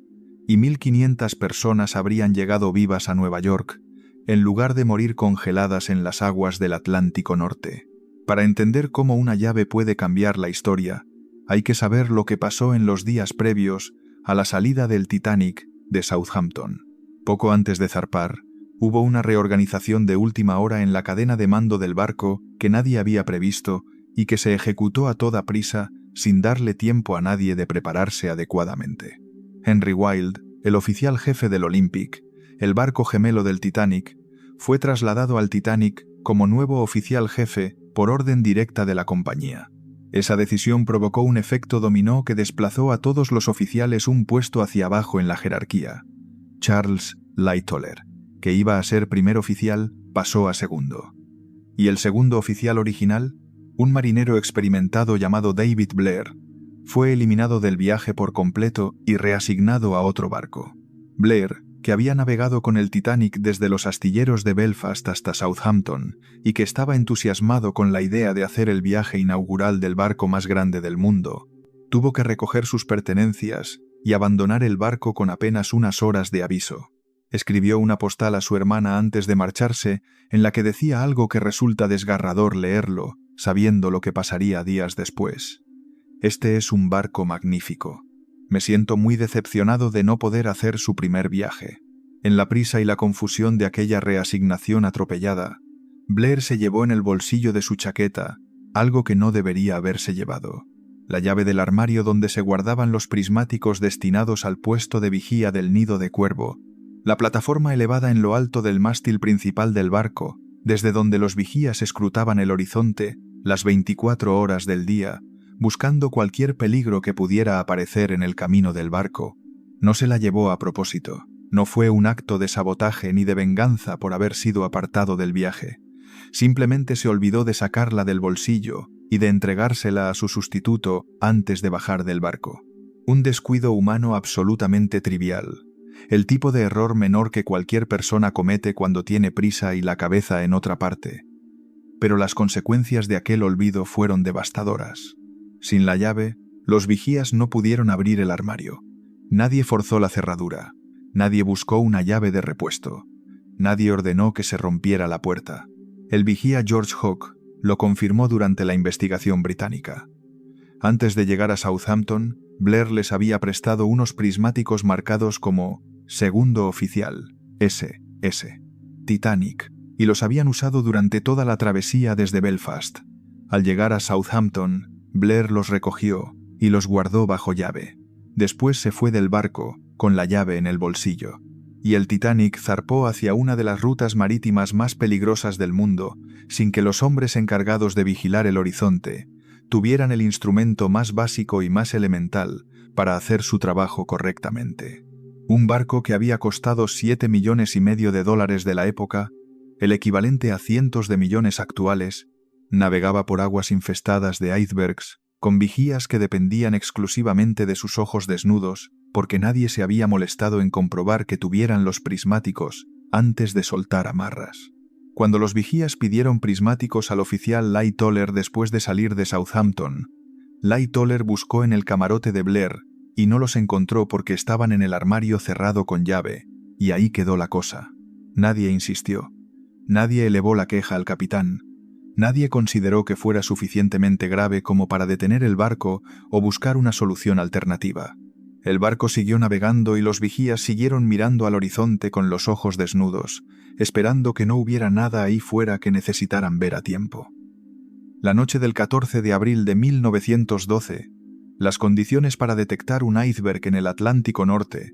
y 1.500 personas habrían llegado vivas a Nueva York, en lugar de morir congeladas en las aguas del Atlántico Norte. Para entender cómo una llave puede cambiar la historia, hay que saber lo que pasó en los días previos a la salida del Titanic de Southampton. Poco antes de zarpar, hubo una reorganización de última hora en la cadena de mando del barco que nadie había previsto y que se ejecutó a toda prisa sin darle tiempo a nadie de prepararse adecuadamente. Henry Wilde, el oficial jefe del Olympic, el barco gemelo del Titanic, fue trasladado al Titanic como nuevo oficial jefe por orden directa de la compañía. Esa decisión provocó un efecto dominó que desplazó a todos los oficiales un puesto hacia abajo en la jerarquía. Charles Lightoller, que iba a ser primer oficial, pasó a segundo. Y el segundo oficial original, un marinero experimentado llamado David Blair, fue eliminado del viaje por completo y reasignado a otro barco. Blair, que había navegado con el Titanic desde los astilleros de Belfast hasta Southampton y que estaba entusiasmado con la idea de hacer el viaje inaugural del barco más grande del mundo, tuvo que recoger sus pertenencias y abandonar el barco con apenas unas horas de aviso. Escribió una postal a su hermana antes de marcharse en la que decía algo que resulta desgarrador leerlo, sabiendo lo que pasaría días después. Este es un barco magnífico. Me siento muy decepcionado de no poder hacer su primer viaje. En la prisa y la confusión de aquella reasignación atropellada, Blair se llevó en el bolsillo de su chaqueta algo que no debería haberse llevado: la llave del armario donde se guardaban los prismáticos destinados al puesto de vigía del Nido de Cuervo, la plataforma elevada en lo alto del mástil principal del barco, desde donde los vigías escrutaban el horizonte las 24 horas del día, buscando cualquier peligro que pudiera aparecer en el camino del barco. No se la llevó a propósito. No fue un acto de sabotaje ni de venganza por haber sido apartado del viaje. Simplemente se olvidó de sacarla del bolsillo y de entregársela a su sustituto antes de bajar del barco. Un descuido humano absolutamente trivial. El tipo de error menor que cualquier persona comete cuando tiene prisa y la cabeza en otra parte. Pero las consecuencias de aquel olvido fueron devastadoras. Sin la llave, los vigías no pudieron abrir el armario. Nadie forzó la cerradura. Nadie buscó una llave de repuesto. Nadie ordenó que se rompiera la puerta. El vigía George Hawke lo confirmó durante la investigación británica. Antes de llegar a Southampton, Blair les había prestado unos prismáticos marcados como Segundo Oficial, SS, Titanic, y los habían usado durante toda la travesía desde Belfast. Al llegar a Southampton, Blair los recogió y los guardó bajo llave. Después se fue del barco, con la llave en el bolsillo, y el Titanic zarpó hacia una de las rutas marítimas más peligrosas del mundo, sin que los hombres encargados de vigilar el horizonte tuvieran el instrumento más básico y más elemental para hacer su trabajo correctamente. Un barco que había costado $7,5 millones de la época, el equivalente a cientos de millones actuales, navegaba por aguas infestadas de icebergs, con vigías que dependían exclusivamente de sus ojos desnudos, porque nadie se había molestado en comprobar que tuvieran los prismáticos antes de soltar amarras. Cuando los vigías pidieron prismáticos al oficial Lightoller después de salir de Southampton, Lightoller buscó en el camarote de Blair y no los encontró porque estaban en el armario cerrado con llave, y ahí quedó la cosa. Nadie insistió. Nadie elevó la queja al capitán. Nadie consideró que fuera suficientemente grave como para detener el barco o buscar una solución alternativa. El barco siguió navegando y los vigías siguieron mirando al horizonte con los ojos desnudos, esperando que no hubiera nada ahí fuera que necesitaran ver a tiempo. La noche del 14 de abril de 1912, las condiciones para detectar un iceberg en el Atlántico Norte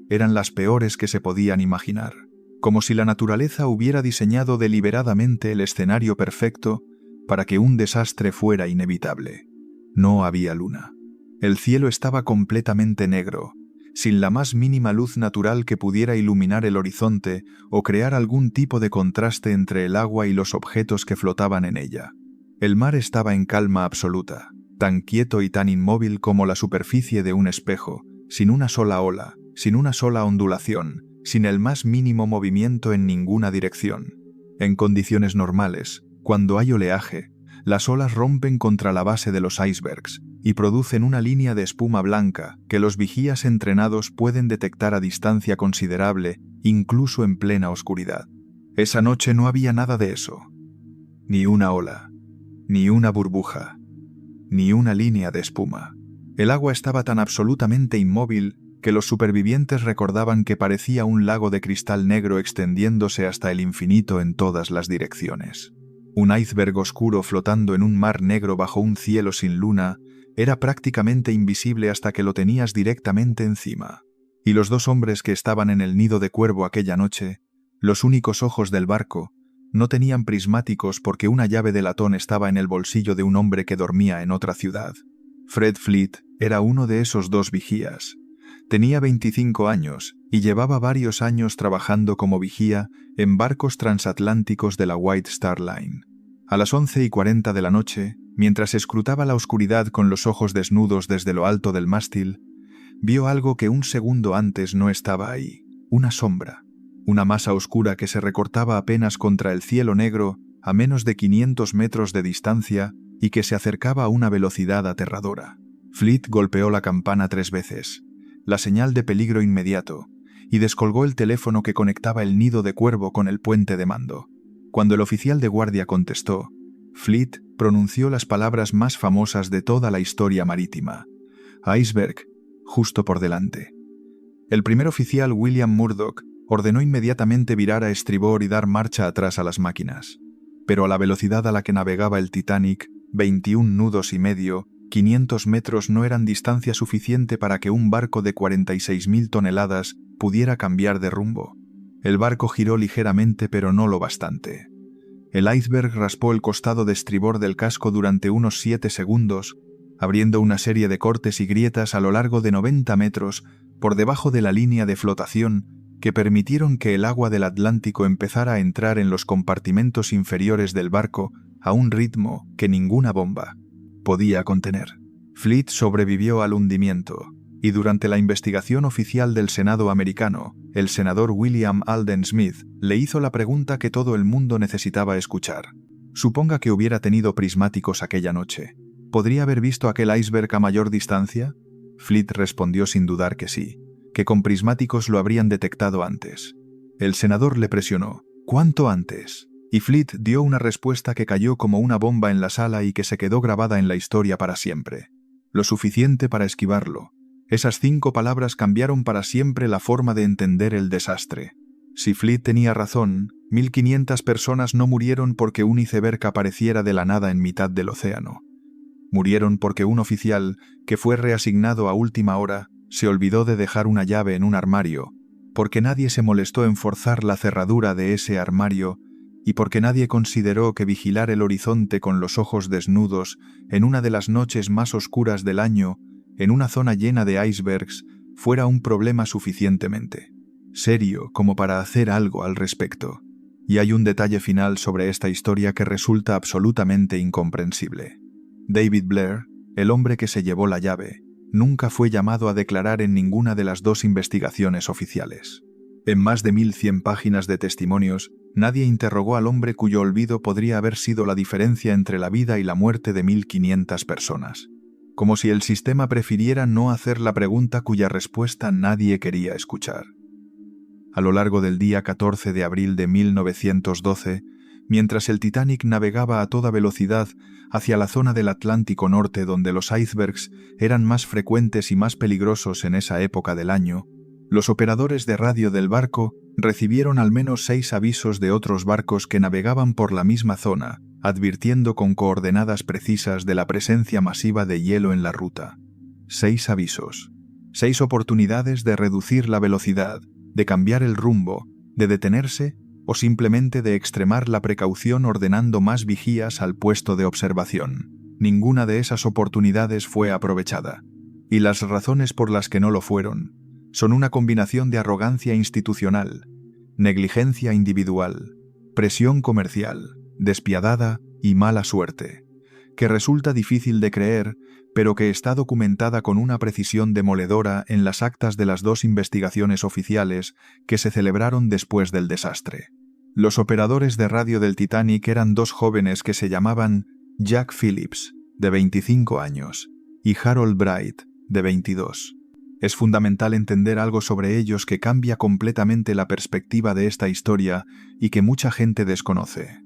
eran las peores que se podían imaginar, como si la naturaleza hubiera diseñado deliberadamente el escenario perfecto para que un desastre fuera inevitable. No había luna. El cielo estaba completamente negro, sin la más mínima luz natural que pudiera iluminar el horizonte o crear algún tipo de contraste entre el agua y los objetos que flotaban en ella. El mar estaba en calma absoluta, tan quieto y tan inmóvil como la superficie de un espejo, sin una sola ola, sin una sola ondulación, sin el más mínimo movimiento en ninguna dirección. En condiciones normales, cuando hay oleaje, las olas rompen contra la base de los icebergs y producen una línea de espuma blanca que los vigías entrenados pueden detectar a distancia considerable, incluso en plena oscuridad. Esa noche no había nada de eso. Ni una ola, ni una burbuja, ni una línea de espuma. El agua estaba tan absolutamente inmóvil que los supervivientes recordaban que parecía un lago de cristal negro extendiéndose hasta el infinito en todas las direcciones. Un iceberg oscuro flotando en un mar negro bajo un cielo sin luna era prácticamente invisible hasta que lo tenías directamente encima. Y los dos hombres que estaban en el nido de cuervo aquella noche, los únicos ojos del barco, no tenían prismáticos porque una llave de latón estaba en el bolsillo de un hombre que dormía en otra ciudad. Fred Fleet era uno de esos dos vigías. Tenía 25 años y llevaba varios años trabajando como vigía en barcos transatlánticos de la White Star Line. A las 11:40 de la noche, mientras escrutaba la oscuridad con los ojos desnudos desde lo alto del mástil, vio algo que un segundo antes no estaba ahí: una sombra, una masa oscura que se recortaba apenas contra el cielo negro a menos de 500 metros de distancia y que se acercaba a una velocidad aterradora. Fleet golpeó la campana 3 veces, la señal de peligro inmediato, y descolgó el teléfono que conectaba el nido de cuervo con el puente de mando. Cuando el oficial de guardia contestó, Fleet pronunció las palabras más famosas de toda la historia marítima: iceberg, justo por delante. El primer oficial, William Murdoch, ordenó inmediatamente virar a estribor y dar marcha atrás a las máquinas. Pero a la velocidad a la que navegaba el Titanic, 21 nudos y medio, 500 metros no eran distancia suficiente para que un barco de 46.000 toneladas pudiera cambiar de rumbo. El barco giró ligeramente, pero no lo bastante. El iceberg raspó el costado de estribor del casco durante unos 7 segundos, abriendo una serie de cortes y grietas a lo largo de 90 metros por debajo de la línea de flotación que permitieron que el agua del Atlántico empezara a entrar en los compartimentos inferiores del barco a un ritmo que ninguna bomba podía contener. Fleet sobrevivió al hundimiento, y durante la investigación oficial del Senado americano, el senador William Alden Smith le hizo la pregunta que todo el mundo necesitaba escuchar. Suponga que hubiera tenido prismáticos aquella noche. ¿Podría haber visto aquel iceberg a mayor distancia? Fleet respondió sin dudar que sí, que con prismáticos lo habrían detectado antes. El senador le presionó: ¿cuánto antes? Y Fleet dio una respuesta que cayó como una bomba en la sala y que se quedó grabada en la historia para siempre. Lo suficiente para esquivarlo. Esas 5 palabras cambiaron para siempre la forma de entender el desastre. Si Fleet tenía razón, 1500 personas no murieron porque un iceberg apareciera de la nada en mitad del océano. Murieron porque un oficial, que fue reasignado a última hora, se olvidó de dejar una llave en un armario, porque nadie se molestó en forzar la cerradura de ese armario y porque nadie consideró que vigilar el horizonte con los ojos desnudos en una de las noches más oscuras del año, en una zona llena de icebergs, fuera un problema suficientemente serio como para hacer algo al respecto. Y hay un detalle final sobre esta historia que resulta absolutamente incomprensible. David Blair, el hombre que se llevó la llave, nunca fue llamado a declarar en ninguna de las dos investigaciones oficiales. En más de 1100 páginas de testimonios, nadie interrogó al hombre cuyo olvido podría haber sido la diferencia entre la vida y la muerte de 1500 personas. Como si el sistema prefiriera no hacer la pregunta cuya respuesta nadie quería escuchar. A lo largo del día 14 de abril de 1912, mientras el Titanic navegaba a toda velocidad hacia la zona del Atlántico Norte donde los icebergs eran más frecuentes y más peligrosos en esa época del año, los operadores de radio del barco recibieron al menos 6 avisos de otros barcos que navegaban por la misma zona, advirtiendo con coordenadas precisas de la presencia masiva de hielo en la ruta. 6 avisos. 6 oportunidades de reducir la velocidad, de cambiar el rumbo, de detenerse o simplemente de extremar la precaución ordenando más vigías al puesto de observación. Ninguna de esas oportunidades fue aprovechada, y las razones por las que no lo fueron son una combinación de arrogancia institucional, negligencia individual, presión comercial, despiadada y mala suerte, que resulta difícil de creer, pero que está documentada con una precisión demoledora en las actas de las 2 investigaciones oficiales que se celebraron después del desastre. Los operadores de radio del Titanic eran 2 jóvenes que se llamaban Jack Phillips, de 25 años, y Harold Bright, de 22. Es fundamental entender algo sobre ellos que cambia completamente la perspectiva de esta historia y que mucha gente desconoce.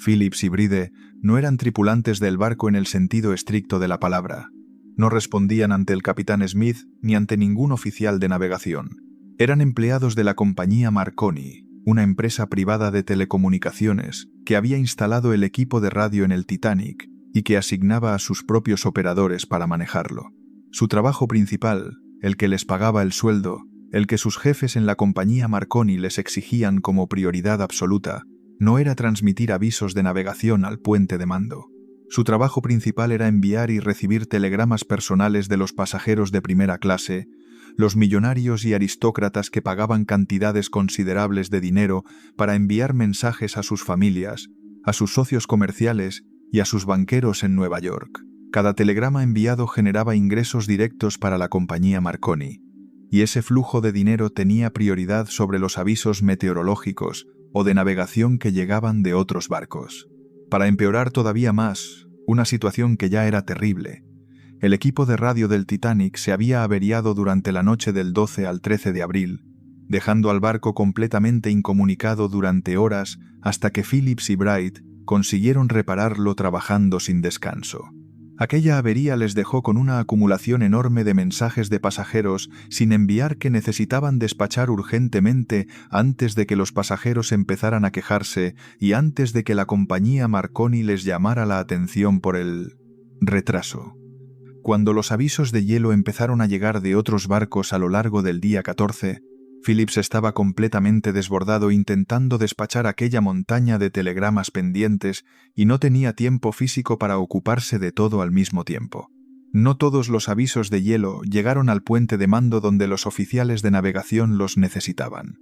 Phillips y Bride no eran tripulantes del barco en el sentido estricto de la palabra. No respondían ante el capitán Smith ni ante ningún oficial de navegación. Eran empleados de la compañía Marconi, una empresa privada de telecomunicaciones que había instalado el equipo de radio en el Titanic y que asignaba a sus propios operadores para manejarlo. Su trabajo principal, el que les pagaba el sueldo, el que sus jefes en la compañía Marconi les exigían como prioridad absoluta, no era transmitir avisos de navegación al puente de mando. Su trabajo principal era enviar y recibir telegramas personales de los pasajeros de primera clase, los millonarios y aristócratas que pagaban cantidades considerables de dinero para enviar mensajes a sus familias, a sus socios comerciales y a sus banqueros en Nueva York. Cada telegrama enviado generaba ingresos directos para la compañía Marconi, y ese flujo de dinero tenía prioridad sobre los avisos meteorológicos o de navegación que llegaban de otros barcos. Para empeorar todavía más, una situación que ya era terrible, el equipo de radio del Titanic se había averiado durante la noche del 12 al 13 de abril, dejando al barco completamente incomunicado durante horas hasta que Phillips y Bright consiguieron repararlo trabajando sin descanso. Aquella avería les dejó con una acumulación enorme de mensajes de pasajeros sin enviar que necesitaban despachar urgentemente antes de que los pasajeros empezaran a quejarse y antes de que la compañía Marconi les llamara la atención por el retraso. Cuando los avisos de hielo empezaron a llegar de otros barcos a lo largo del día 14, Phillips estaba completamente desbordado intentando despachar aquella montaña de telegramas pendientes y no tenía tiempo físico para ocuparse de todo al mismo tiempo. No todos los avisos de hielo llegaron al puente de mando donde los oficiales de navegación los necesitaban.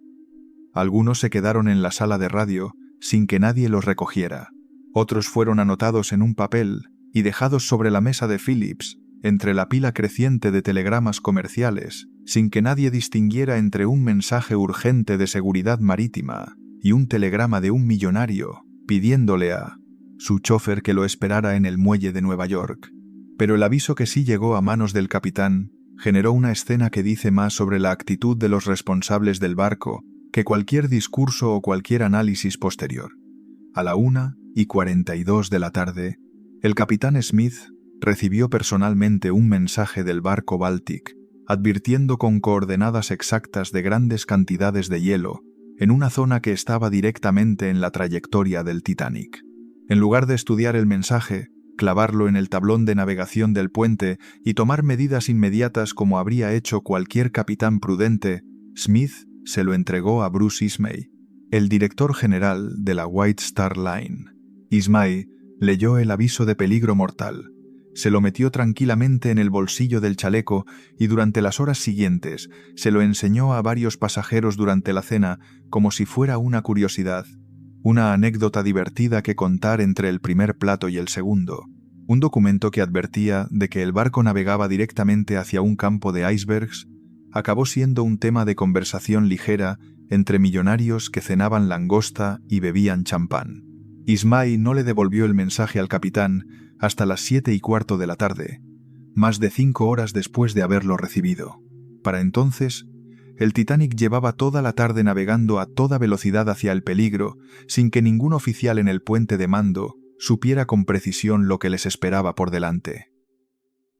Algunos se quedaron en la sala de radio sin que nadie los recogiera. Otros fueron anotados en un papel y dejados sobre la mesa de Phillips, entre la pila creciente de telegramas comerciales, sin que nadie distinguiera entre un mensaje urgente de seguridad marítima y un telegrama de un millonario pidiéndole a su chofer que lo esperara en el muelle de Nueva York. Pero el aviso que sí llegó a manos del capitán generó una escena que dice más sobre la actitud de los responsables del barco que cualquier discurso o cualquier análisis posterior. A la 1:42 de la tarde, el capitán Smith recibió personalmente un mensaje del barco Baltic, advirtiendo con coordenadas exactas de grandes cantidades de hielo, en una zona que estaba directamente en la trayectoria del Titanic. En lugar de estudiar el mensaje, clavarlo en el tablón de navegación del puente y tomar medidas inmediatas como habría hecho cualquier capitán prudente, Smith se lo entregó a Bruce Ismay, el director general de la White Star Line. Ismay leyó el aviso de peligro mortal, se lo metió tranquilamente en el bolsillo del chaleco y durante las horas siguientes se lo enseñó a varios pasajeros durante la cena como si fuera una curiosidad, una anécdota divertida que contar entre el primer plato y el segundo. Un documento que advertía de que el barco navegaba directamente hacia un campo de icebergs acabó siendo un tema de conversación ligera entre millonarios que cenaban langosta y bebían champán. Ismay no le devolvió el mensaje al capitán hasta las 7:15 de la tarde, más de 5 horas después de haberlo recibido. Para entonces, el Titanic llevaba toda la tarde navegando a toda velocidad hacia el peligro, sin que ningún oficial en el puente de mando supiera con precisión lo que les esperaba por delante.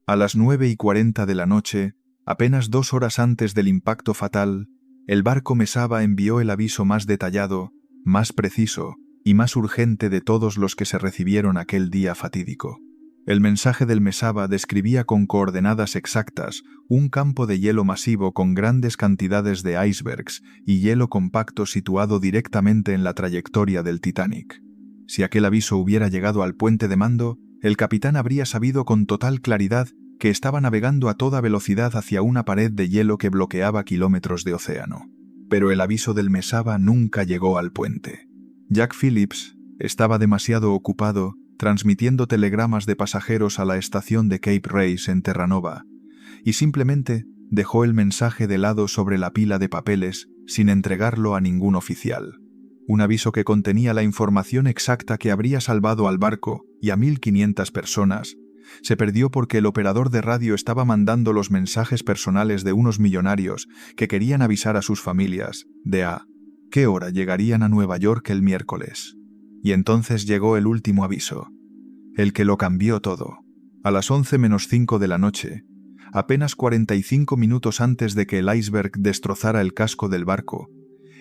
A las 9:40 de la noche, apenas 2 horas antes del impacto fatal, el barco Mesaba envió el aviso más detallado, más preciso y más urgente de todos los que se recibieron aquel día fatídico. El mensaje del Mesaba describía con coordenadas exactas un campo de hielo masivo con grandes cantidades de icebergs y hielo compacto situado directamente en la trayectoria del Titanic. Si aquel aviso hubiera llegado al puente de mando, el capitán habría sabido con total claridad que estaba navegando a toda velocidad hacia una pared de hielo que bloqueaba kilómetros de océano. Pero el aviso del Mesaba nunca llegó al puente. Jack Phillips estaba demasiado ocupado transmitiendo telegramas de pasajeros a la estación de Cape Race en Terranova, y simplemente dejó el mensaje de lado sobre la pila de papeles sin entregarlo a ningún oficial. Un aviso que contenía la información exacta que habría salvado al barco y a 1.500 personas se perdió porque el operador de radio estaba mandando los mensajes personales de unos millonarios que querían avisar a sus familias de a qué hora llegarían a Nueva York el miércoles. Y entonces llegó el último aviso, el que lo cambió todo. A las 11:05 de la noche, apenas 45 minutos antes de que el iceberg destrozara el casco del barco,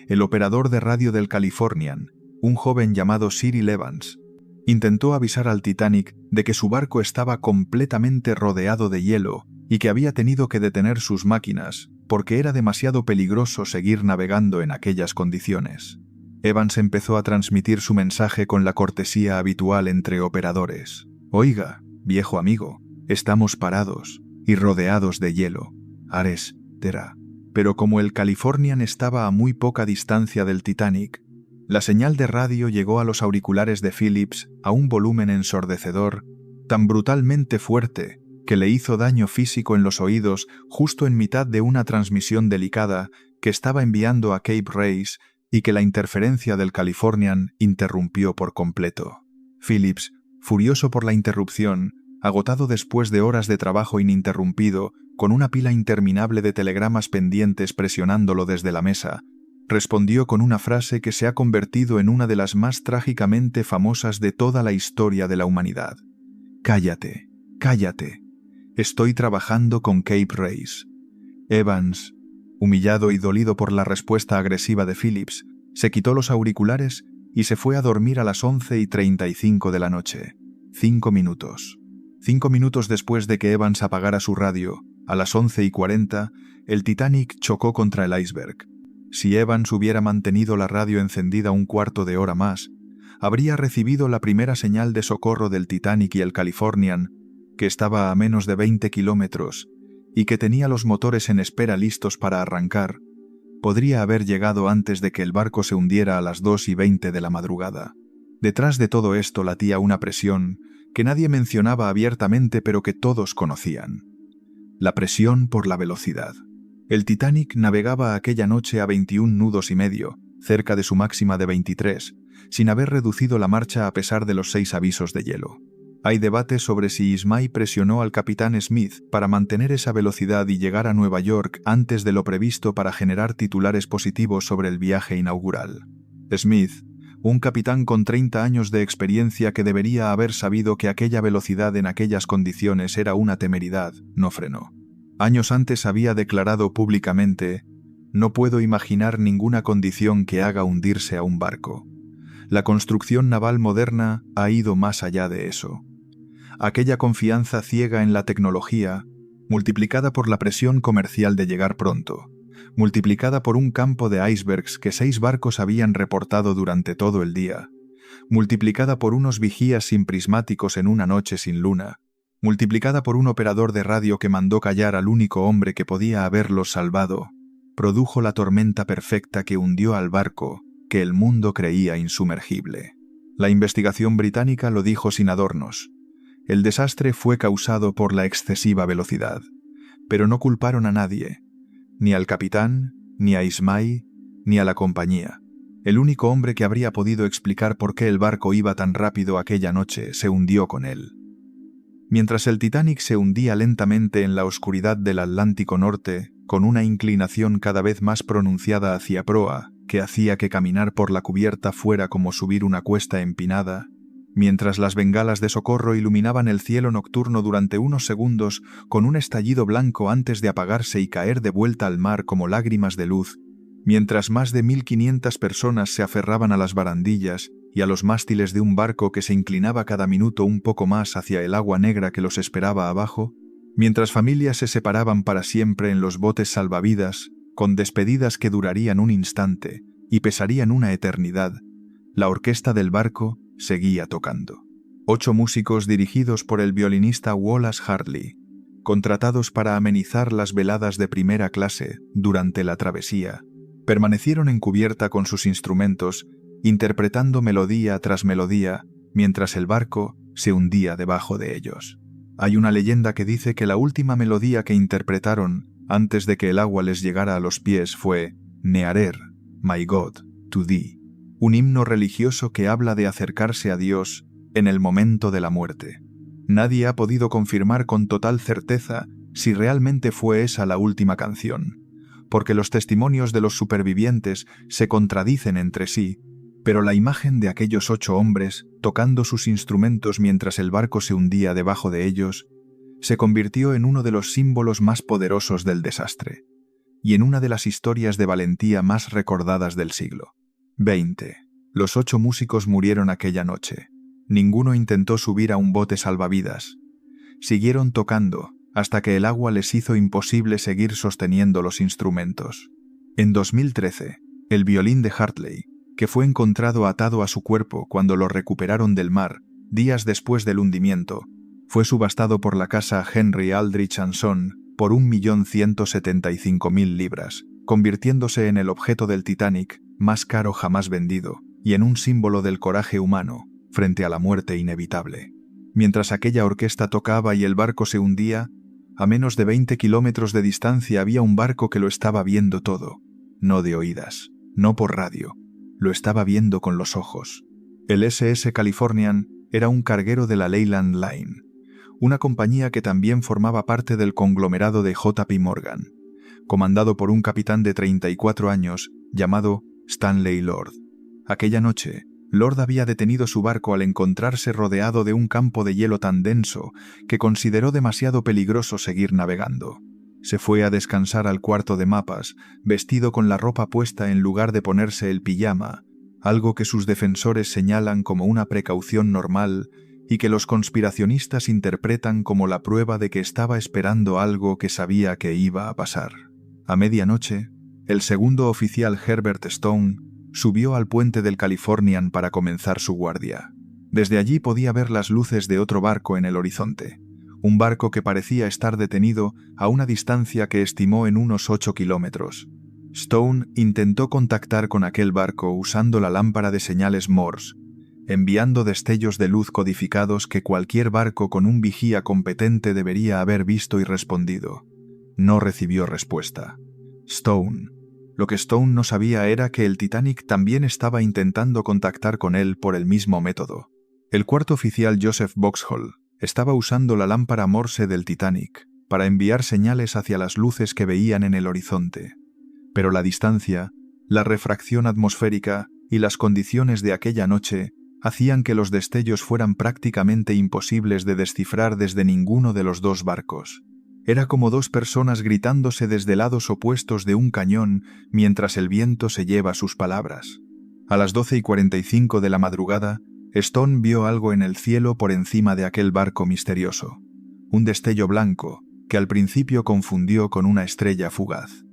el operador de radio del Californian, un joven llamado Cyril Evans, intentó avisar al Titanic de que su barco estaba completamente rodeado de hielo y que había tenido que detener sus máquinas porque era demasiado peligroso seguir navegando en aquellas condiciones. Evans empezó a transmitir su mensaje con la cortesía habitual entre operadores. «Oiga, viejo amigo, estamos parados y rodeados de hielo. Ares, Tera». Pero como el Californian estaba a muy poca distancia del Titanic, la señal de radio llegó a los auriculares de Phillips a un volumen ensordecedor, tan brutalmente fuerte que le hizo daño físico en los oídos justo en mitad de una transmisión delicada que estaba enviando a Cape Race y que la interferencia del Californian interrumpió por completo. Phillips, furioso por la interrupción, agotado después de horas de trabajo ininterrumpido, con una pila interminable de telegramas pendientes presionándolo desde la mesa, respondió con una frase que se ha convertido en una de las más trágicamente famosas de toda la historia de la humanidad. «Cállate, cállate. Estoy trabajando con Cape Race». Evans, humillado y dolido por la respuesta agresiva de Phillips, se quitó los auriculares y se fue a dormir a las 11:35 de la noche. 5 minutos. 5 minutos después de que Evans apagara su radio, a las 11:40, el Titanic chocó contra el iceberg. Si Evans hubiera mantenido la radio encendida un cuarto de hora más, habría recibido la primera señal de socorro del Titanic y el Californian, que estaba a menos de 20 kilómetros y que tenía los motores en espera listos para arrancar. Podría haber llegado antes de que el barco se hundiera a las 2:20 de la madrugada. Detrás de todo esto latía una presión que nadie mencionaba abiertamente pero que todos conocían. La presión por la velocidad. El Titanic navegaba aquella noche a 21 nudos y medio, cerca de su máxima de 23, sin haber reducido la marcha a pesar de los 6 avisos de hielo. Hay debate sobre si Ismay presionó al capitán Smith para mantener esa velocidad y llegar a Nueva York antes de lo previsto para generar titulares positivos sobre el viaje inaugural. Smith, un capitán con 30 años de experiencia que debería haber sabido que aquella velocidad en aquellas condiciones era una temeridad, no frenó. Años antes había declarado públicamente: No puedo imaginar ninguna condición que haga hundirse a un barco. La construcción naval moderna ha ido más allá de eso. Aquella confianza ciega en la tecnología, multiplicada por la presión comercial de llegar pronto, multiplicada por un campo de icebergs que 6 barcos habían reportado durante todo el día, multiplicada por unos vigías sin prismáticos en una noche sin luna, multiplicada por un operador de radio que mandó callar al único hombre que podía haberlos salvado, produjo la tormenta perfecta que hundió al barco que el mundo creía insumergible. La investigación británica lo dijo sin adornos. El desastre fue causado por la excesiva velocidad, pero no culparon a nadie, ni al capitán, ni a Ismay, ni a la compañía. El único hombre que habría podido explicar por qué el barco iba tan rápido aquella noche se hundió con él. Mientras el Titanic se hundía lentamente en la oscuridad del Atlántico Norte, con una inclinación cada vez más pronunciada hacia proa, que hacía que caminar por la cubierta fuera como subir una cuesta empinada, mientras las bengalas de socorro iluminaban el cielo nocturno durante unos segundos con un estallido blanco antes de apagarse y caer de vuelta al mar como lágrimas de luz, mientras más de 1.500 personas se aferraban a las barandillas y a los mástiles de un barco que se inclinaba cada minuto un poco más hacia el agua negra que los esperaba abajo, mientras familias se separaban para siempre en los botes salvavidas, con despedidas que durarían un instante y pesarían una eternidad, la orquesta del barco seguía tocando. 8 músicos dirigidos por el violinista Wallace Hartley, contratados para amenizar las veladas de primera clase durante la travesía, permanecieron en cubierta con sus instrumentos, interpretando melodía tras melodía, mientras el barco se hundía debajo de ellos. Hay una leyenda que dice que la última melodía que interpretaron antes de que el agua les llegara a los pies fue Nearer, my God, to thee, un himno religioso que habla de acercarse a Dios en el momento de la muerte. Nadie ha podido confirmar con total certeza si realmente fue esa la última canción, porque los testimonios de los supervivientes se contradicen entre sí, pero la imagen de aquellos 8 hombres tocando sus instrumentos mientras el barco se hundía debajo de ellos se convirtió en uno de los símbolos más poderosos del desastre y en una de las historias de valentía más recordadas del siglo XX. Los 8 músicos murieron aquella noche. Ninguno intentó subir a un bote salvavidas. Siguieron tocando hasta que el agua les hizo imposible seguir sosteniendo los instrumentos. En 2013, el violín de Hartley, que fue encontrado atado a su cuerpo cuando lo recuperaron del mar, días después del hundimiento, fue subastado por la casa Henry Aldrich & Son por 1.175.000 libras, convirtiéndose en el objeto del Titanic más caro jamás vendido y en un símbolo del coraje humano frente a la muerte inevitable. Mientras aquella orquesta tocaba y el barco se hundía, a menos de 20 kilómetros de distancia había un barco que lo estaba viendo todo, no de oídas, no por radio, lo estaba viendo con los ojos. El SS Californian era un carguero de la Leyland Line, una compañía que también formaba parte del conglomerado de JP Morgan, comandado por un capitán de 34 años llamado Stanley Lord. Aquella noche, Lord había detenido su barco al encontrarse rodeado de un campo de hielo tan denso que consideró demasiado peligroso seguir navegando. Se fue a descansar al cuarto de mapas, vestido con la ropa puesta en lugar de ponerse el pijama, algo que sus defensores señalan como una precaución normal y que los conspiracionistas interpretan como la prueba de que estaba esperando algo que sabía que iba a pasar. A medianoche, el segundo oficial Herbert Stone subió al puente del Californian para comenzar su guardia. Desde allí podía ver las luces de otro barco en el horizonte, un barco que parecía estar detenido a una distancia que estimó en unos 8 kilómetros. Stone intentó contactar con aquel barco usando la lámpara de señales Morse, enviando destellos de luz codificados que cualquier barco con un vigía competente debería haber visto y respondido. No recibió respuesta. Lo que Stone no sabía era que el Titanic también estaba intentando contactar con él por el mismo método. El cuarto oficial Joseph Boxhall estaba usando la lámpara Morse del Titanic para enviar señales hacia las luces que veían en el horizonte. Pero la distancia, la refracción atmosférica y las condiciones de aquella noche hacían que los destellos fueran prácticamente imposibles de descifrar desde ninguno de los dos barcos. Era como dos personas gritándose desde lados opuestos de un cañón mientras el viento se lleva sus palabras. A las 12:45 de la madrugada, Stone vio algo en el cielo por encima de aquel barco misterioso. Un destello blanco que al principio confundió con una estrella fugaz.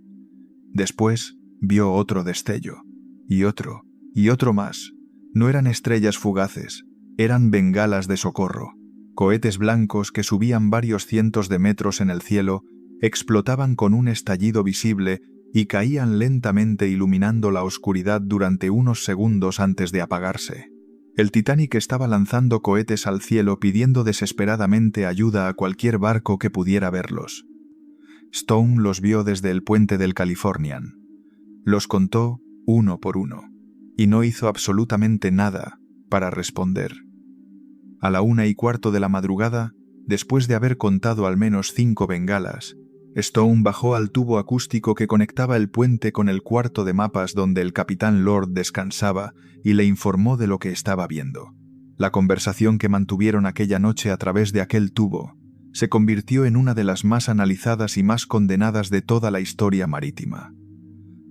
Después vio otro destello, y otro más. No eran estrellas fugaces, eran bengalas de socorro. Cohetes blancos que subían varios cientos de metros en el cielo, explotaban con un estallido visible y caían lentamente iluminando la oscuridad durante unos segundos antes de apagarse. El Titanic estaba lanzando cohetes al cielo pidiendo desesperadamente ayuda a cualquier barco que pudiera verlos. Stone los vio desde el puente del Californian. Los contó uno por uno, y no hizo absolutamente nada para responder. A la 1:15 de la madrugada, después de haber contado al menos 5 bengalas, Stone bajó al tubo acústico que conectaba el puente con el cuarto de mapas donde el capitán Lord descansaba y le informó de lo que estaba viendo. La conversación que mantuvieron aquella noche a través de aquel tubo se convirtió en una de las más analizadas y más condenadas de toda la historia marítima.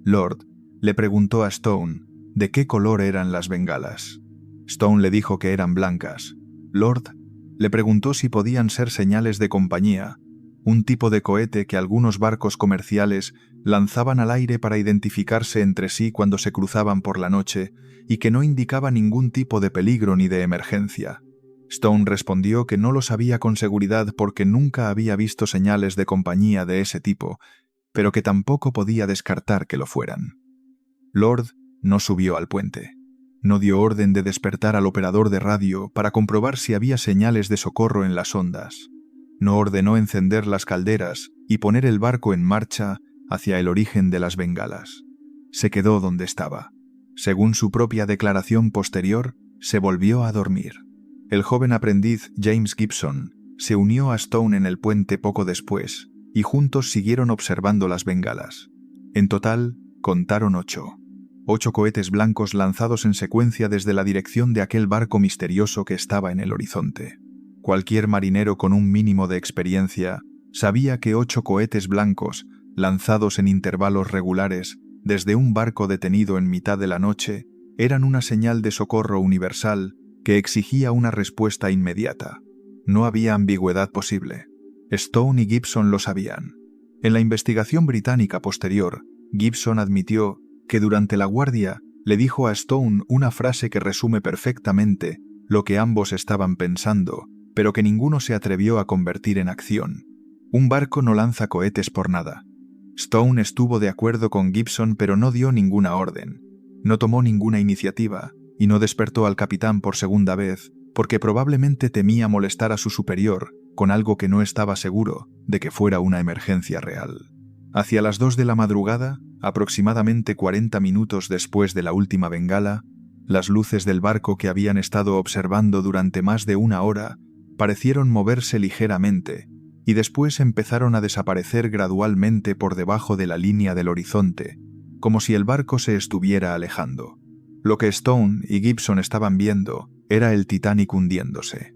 Lord le preguntó a Stone de qué color eran las bengalas. Stone le dijo que eran blancas. Lord le preguntó si podían ser señales de compañía, un tipo de cohete que algunos barcos comerciales lanzaban al aire para identificarse entre sí cuando se cruzaban por la noche y que no indicaba ningún tipo de peligro ni de emergencia. Stone respondió que no lo sabía con seguridad porque nunca había visto señales de compañía de ese tipo, pero que tampoco podía descartar que lo fueran. Lord no subió al puente. No dio orden de despertar al operador de radio para comprobar si había señales de socorro en las ondas. No ordenó encender las calderas y poner el barco en marcha hacia el origen de las bengalas. Se quedó donde estaba. Según su propia declaración posterior, se volvió a dormir. El joven aprendiz James Gibson se unió a Stone en el puente poco después y juntos siguieron observando las bengalas. En total, contaron 8. 8 cohetes blancos lanzados en secuencia desde la dirección de aquel barco misterioso que estaba en el horizonte. Cualquier marinero con un mínimo de experiencia sabía que 8 cohetes blancos, lanzados en intervalos regulares desde un barco detenido en mitad de la noche, eran una señal de socorro universal que exigía una respuesta inmediata. No había ambigüedad posible. Stone y Gibson lo sabían. En la investigación británica posterior, Gibson admitió que durante la guardia le dijo a Stone una frase que resume perfectamente lo que ambos estaban pensando, pero que ninguno se atrevió a convertir en acción. Un barco no lanza cohetes por nada. Stone estuvo de acuerdo con Gibson, pero no dio ninguna orden. No tomó ninguna iniciativa y no despertó al capitán por segunda vez, porque probablemente temía molestar a su superior con algo que no estaba seguro de que fuera una emergencia real. Hacia las 2 de la madrugada, aproximadamente 40 minutos después de la última bengala, las luces del barco que habían estado observando durante más de una hora parecieron moverse ligeramente y después empezaron a desaparecer gradualmente por debajo de la línea del horizonte, como si el barco se estuviera alejando. Lo que Stone y Gibson estaban viendo era el Titanic hundiéndose.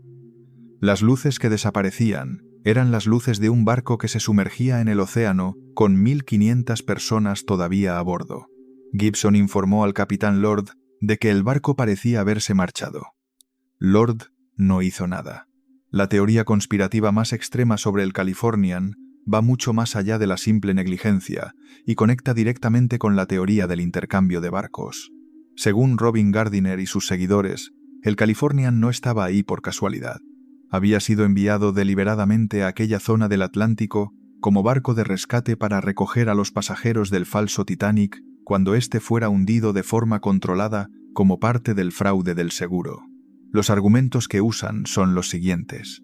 Las luces que desaparecían eran las luces de un barco que se sumergía en el océano con 1.500 personas todavía a bordo. Gibson informó al capitán Lord de que el barco parecía haberse marchado. Lord no hizo nada. La teoría conspirativa más extrema sobre el Californian va mucho más allá de la simple negligencia y conecta directamente con la teoría del intercambio de barcos. Según Robin Gardiner y sus seguidores, el Californian no estaba ahí por casualidad. Había sido enviado deliberadamente a aquella zona del Atlántico como barco de rescate para recoger a los pasajeros del falso Titanic cuando éste fuera hundido de forma controlada como parte del fraude del seguro. Los argumentos que usan son los siguientes.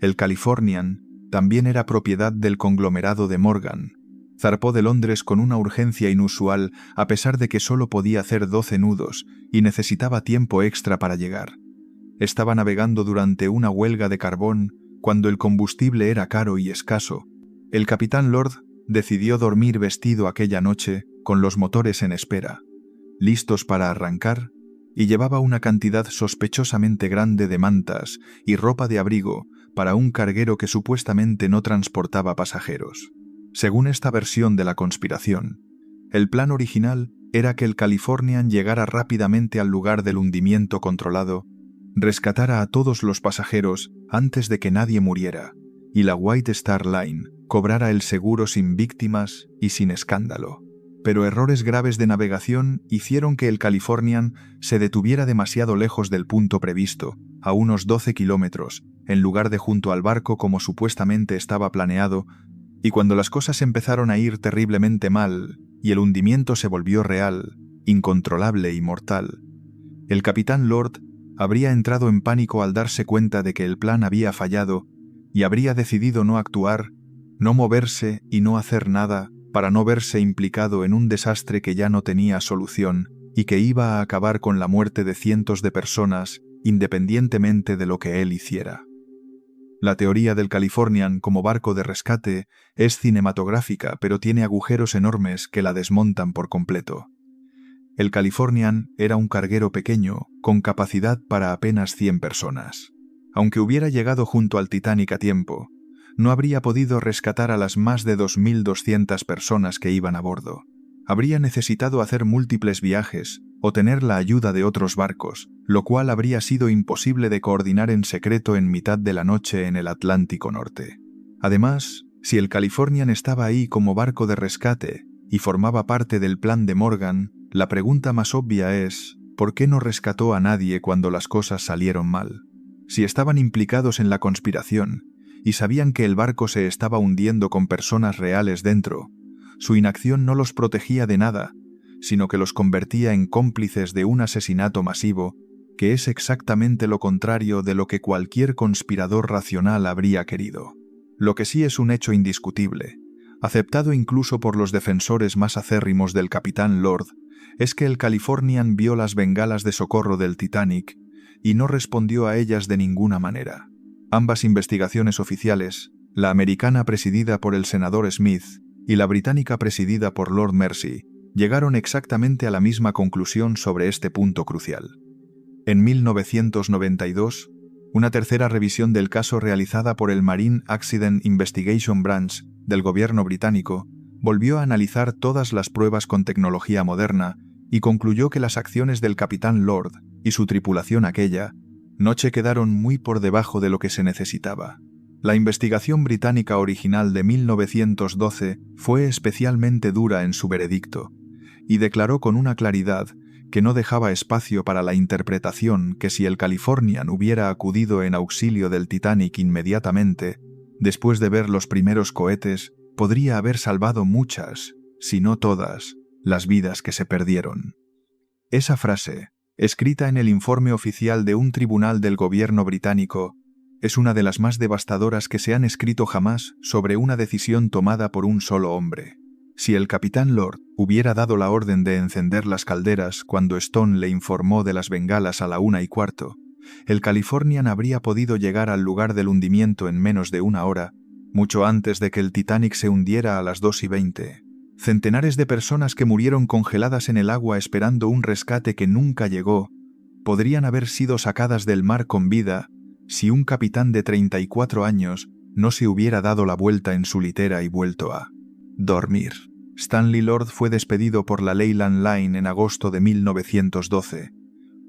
El Californian también era propiedad del conglomerado de Morgan. Zarpó de Londres con una urgencia inusual a pesar de que solo podía hacer 12 nudos y necesitaba tiempo extra para llegar. Estaba navegando durante una huelga de carbón cuando el combustible era caro y escaso. El capitán Lord decidió dormir vestido aquella noche con los motores en espera, listos para arrancar, y llevaba una cantidad sospechosamente grande de mantas y ropa de abrigo para un carguero que supuestamente no transportaba pasajeros. Según esta versión de la conspiración, el plan original era que el Californian llegara rápidamente al lugar del hundimiento controlado, rescatara a todos los pasajeros antes de que nadie muriera, y la White Star Line cobrara el seguro sin víctimas y sin escándalo. Pero errores graves de navegación hicieron que el Californian se detuviera demasiado lejos del punto previsto, a unos 12 kilómetros, en lugar de junto al barco como supuestamente estaba planeado, y cuando las cosas empezaron a ir terriblemente mal y el hundimiento se volvió real, incontrolable y mortal, el capitán Lord habría entrado en pánico al darse cuenta de que el plan había fallado y habría decidido no actuar, no moverse y no hacer nada para no verse implicado en un desastre que ya no tenía solución y que iba a acabar con la muerte de cientos de personas independientemente de lo que él hiciera. La teoría del Californian como barco de rescate es cinematográfica, pero tiene agujeros enormes que la desmontan por completo. El Californian era un carguero pequeño, con capacidad para apenas 100 personas. Aunque hubiera llegado junto al Titanic a tiempo, no habría podido rescatar a las más de 2.200 personas que iban a bordo. Habría necesitado hacer múltiples viajes o tener la ayuda de otros barcos, lo cual habría sido imposible de coordinar en secreto en mitad de la noche en el Atlántico Norte. Además, si el Californian estaba ahí como barco de rescate y formaba parte del plan de Morgan, la pregunta más obvia es, ¿por qué no rescató a nadie cuando las cosas salieron mal? Si estaban implicados en la conspiración y sabían que el barco se estaba hundiendo con personas reales dentro, su inacción no los protegía de nada, sino que los convertía en cómplices de un asesinato masivo, que es exactamente lo contrario de lo que cualquier conspirador racional habría querido. Lo que sí es un hecho indiscutible, aceptado incluso por los defensores más acérrimos del capitán Lord, es que el Californian vio las bengalas de socorro del Titanic y no respondió a ellas de ninguna manera. Ambas investigaciones oficiales, la americana presidida por el senador Smith y la británica presidida por Lord Mersey, llegaron exactamente a la misma conclusión sobre este punto crucial. En 1992, una tercera revisión del caso realizada por el Marine Accident Investigation Branch del gobierno británico volvió a analizar todas las pruebas con tecnología moderna y concluyó que las acciones del capitán Lord y su tripulación aquella noche quedaron muy por debajo de lo que se necesitaba. La investigación británica original de 1912 fue especialmente dura en su veredicto y declaró con una claridad que no dejaba espacio para la interpretación que si el Californian hubiera acudido en auxilio del Titanic inmediatamente, después de ver los primeros cohetes, podría haber salvado muchas, si no todas, las vidas que se perdieron. Esa frase, escrita en el informe oficial de un tribunal del gobierno británico, es una de las más devastadoras que se han escrito jamás sobre una decisión tomada por un solo hombre. Si el capitán Lord hubiera dado la orden de encender las calderas cuando Stone le informó de las bengalas a la 1:15, el Californian habría podido llegar al lugar del hundimiento en menos de una hora, mucho antes de que el Titanic se hundiera a las 2:20. Centenares de personas que murieron congeladas en el agua esperando un rescate que nunca llegó, podrían haber sido sacadas del mar con vida si un capitán de 34 años no se hubiera dado la vuelta en su litera y vuelto a dormir. Stanley Lord fue despedido por la Leyland Line en agosto de 1912,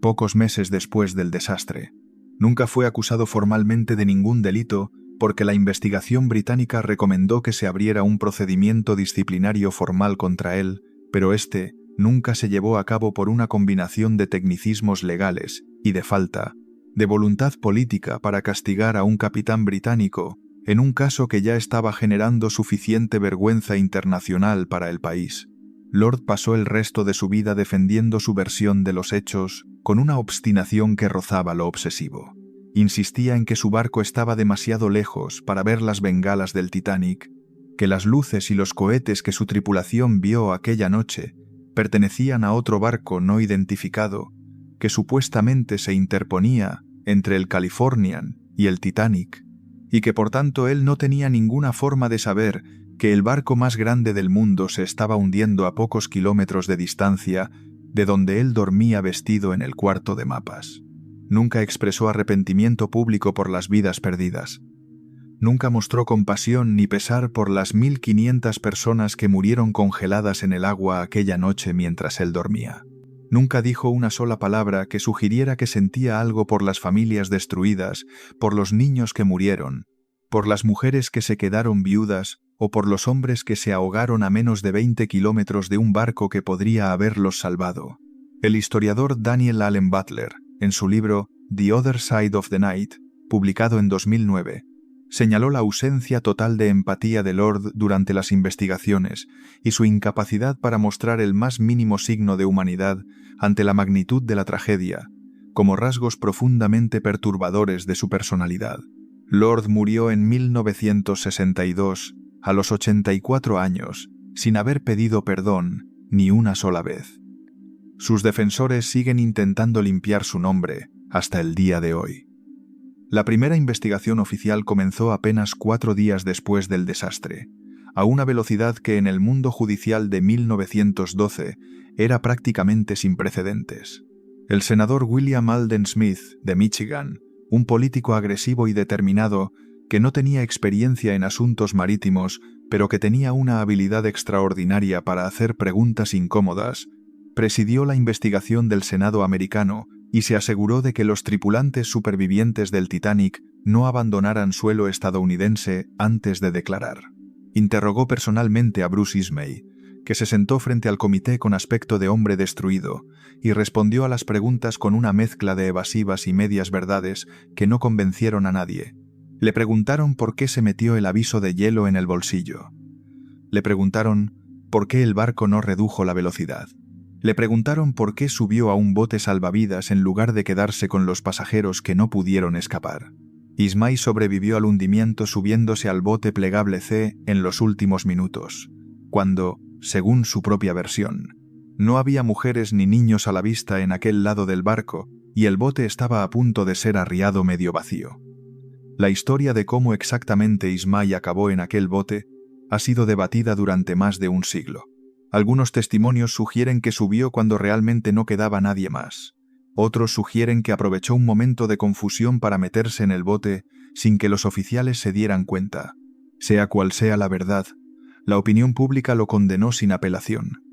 pocos meses después del desastre. Nunca fue acusado formalmente de ningún delito porque la investigación británica recomendó que se abriera un procedimiento disciplinario formal contra él, pero este nunca se llevó a cabo por una combinación de tecnicismos legales y de falta de voluntad política para castigar a un capitán británico en un caso que ya estaba generando suficiente vergüenza internacional para el país. Lord pasó el resto de su vida defendiendo su versión de los hechos con una obstinación que rozaba lo obsesivo. Insistía en que su barco estaba demasiado lejos para ver las bengalas del Titanic, que las luces y los cohetes que su tripulación vio aquella noche pertenecían a otro barco no identificado, que supuestamente se interponía entre el Californian y el Titanic, y que por tanto él no tenía ninguna forma de saber que el barco más grande del mundo se estaba hundiendo a pocos kilómetros de distancia de donde él dormía vestido en el cuarto de mapas. Nunca expresó arrepentimiento público por las vidas perdidas. Nunca mostró compasión ni pesar por las 1.500 personas que murieron congeladas en el agua aquella noche mientras él dormía. Nunca dijo una sola palabra que sugiriera que sentía algo por las familias destruidas, por los niños que murieron, por las mujeres que se quedaron viudas o por los hombres que se ahogaron a menos de 20 kilómetros de un barco que podría haberlos salvado. El historiador Daniel Allen Butler, en su libro The Other Side of the Night, publicado en 2009, señaló la ausencia total de empatía de Lord durante las investigaciones y su incapacidad para mostrar el más mínimo signo de humanidad ante la magnitud de la tragedia, como rasgos profundamente perturbadores de su personalidad. Lord murió en 1962, a los 84 años, sin haber pedido perdón ni una sola vez. Sus defensores siguen intentando limpiar su nombre hasta el día de hoy. La primera investigación oficial comenzó apenas 4 días después del desastre, a una velocidad que en el mundo judicial de 1912 era prácticamente sin precedentes. El senador William Alden Smith, de Michigan, un político agresivo y determinado que no tenía experiencia en asuntos marítimos, pero que tenía una habilidad extraordinaria para hacer preguntas incómodas, presidió la investigación del Senado americano y se aseguró de que los tripulantes supervivientes del Titanic no abandonaran suelo estadounidense antes de declarar. Interrogó personalmente a Bruce Ismay, que se sentó frente al comité con aspecto de hombre destruido, y respondió a las preguntas con una mezcla de evasivas y medias verdades que no convencieron a nadie. Le preguntaron por qué se metió el aviso de hielo en el bolsillo. Le preguntaron por qué el barco no redujo la velocidad. Le preguntaron por qué subió a un bote salvavidas en lugar de quedarse con los pasajeros que no pudieron escapar. Ismay sobrevivió al hundimiento subiéndose al bote plegable C en los últimos minutos, cuando, según su propia versión, no había mujeres ni niños a la vista en aquel lado del barco y el bote estaba a punto de ser arriado medio vacío. La historia de cómo exactamente Ismay acabó en aquel bote ha sido debatida durante más de un siglo. Algunos testimonios sugieren que subió cuando realmente no quedaba nadie más. Otros sugieren que aprovechó un momento de confusión para meterse en el bote sin que los oficiales se dieran cuenta. Sea cual sea la verdad, la opinión pública lo condenó sin apelación.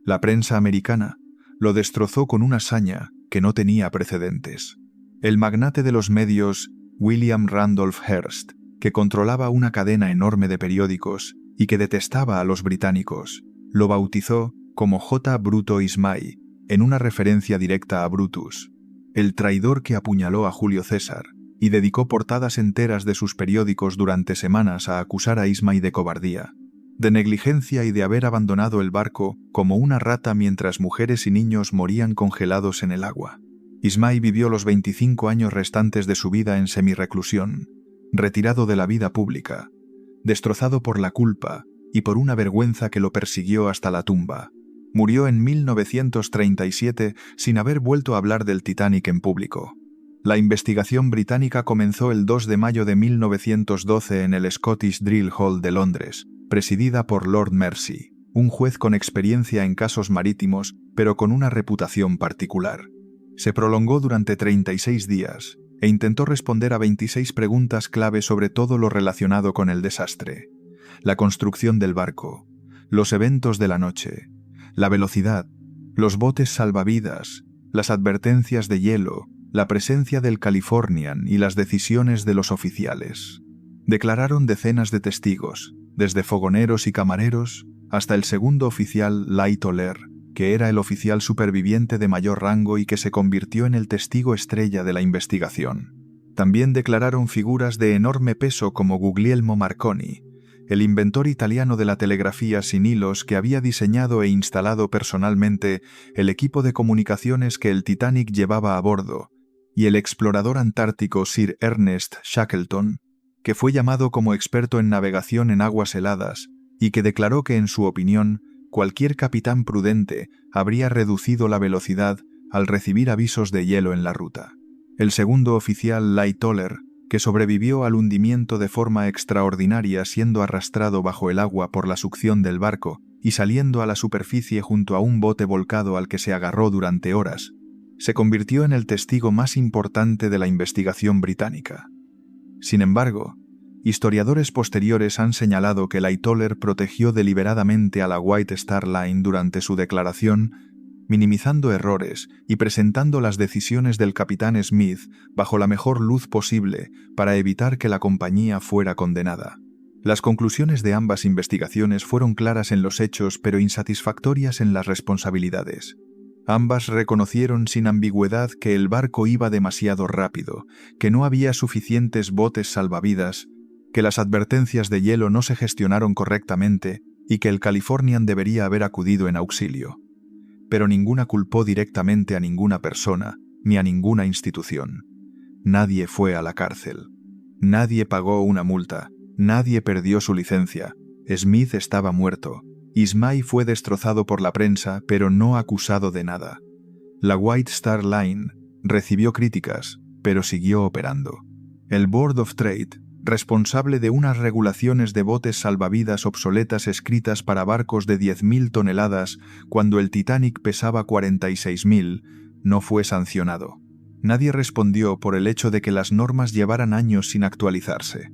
La prensa americana lo destrozó con una saña que no tenía precedentes. El magnate de los medios, William Randolph Hearst, que controlaba una cadena enorme de periódicos y que detestaba a los británicos, lo bautizó como J. Bruto Ismay, en una referencia directa a Brutus, el traidor que apuñaló a Julio César, y dedicó portadas enteras de sus periódicos durante semanas a acusar a Ismay de cobardía, de negligencia y de haber abandonado el barco como una rata mientras mujeres y niños morían congelados en el agua. Ismay vivió los 25 años restantes de su vida en semirreclusión, retirado de la vida pública, destrozado por la culpa y por una vergüenza que lo persiguió hasta la tumba. Murió en 1937 sin haber vuelto a hablar del Titanic en público. La investigación británica comenzó el 2 de mayo de 1912 en el Scottish Drill Hall de Londres, presidida por Lord Mersey, un juez con experiencia en casos marítimos, pero con una reputación particular. Se prolongó durante 36 días e intentó responder a 26 preguntas clave sobre todo lo relacionado con el desastre: la construcción del barco, los eventos de la noche, la velocidad, los botes salvavidas, las advertencias de hielo, la presencia del Californian y las decisiones de los oficiales. Declararon decenas de testigos, desde fogoneros y camareros hasta el segundo oficial Light O'Lear, que era el oficial superviviente de mayor rango y que se convirtió en el testigo estrella de la investigación. También declararon figuras de enorme peso como Guglielmo Marconi, el inventor italiano de la telegrafía sin hilos que había diseñado e instalado personalmente el equipo de comunicaciones que el Titanic llevaba a bordo, y el explorador antártico Sir Ernest Shackleton, que fue llamado como experto en navegación en aguas heladas y que declaró que, en su opinión, cualquier capitán prudente habría reducido la velocidad al recibir avisos de hielo en la ruta. El segundo oficial Light O'Lear, que sobrevivió al hundimiento de forma extraordinaria siendo arrastrado bajo el agua por la succión del barco y saliendo a la superficie junto a un bote volcado al que se agarró durante horas, se convirtió en el testigo más importante de la investigación británica. Sin embargo, Historiadores posteriores han señalado que Lightoller protegió deliberadamente a la White Star Line durante su declaración, minimizando errores y presentando las decisiones del capitán Smith bajo la mejor luz posible para evitar que la compañía fuera condenada. Las conclusiones de ambas investigaciones fueron claras en los hechos pero insatisfactorias en las responsabilidades. Ambas reconocieron sin ambigüedad que el barco iba demasiado rápido, que no había suficientes botes salvavidas, que las advertencias de hielo no se gestionaron correctamente y que el Californian debería haber acudido en auxilio. Pero ninguna culpó directamente a ninguna persona ni a ninguna institución. Nadie fue a la cárcel. Nadie pagó una multa. Nadie perdió su licencia. Smith estaba muerto. Ismay fue destrozado por la prensa, pero no acusado de nada. La White Star Line recibió críticas, pero siguió operando. El Board of Trade, responsable de unas regulaciones de botes salvavidas obsoletas escritas para barcos de 10.000 toneladas cuando el Titanic pesaba 46.000, no fue sancionado. Nadie respondió por el hecho de que las normas llevaran años sin actualizarse.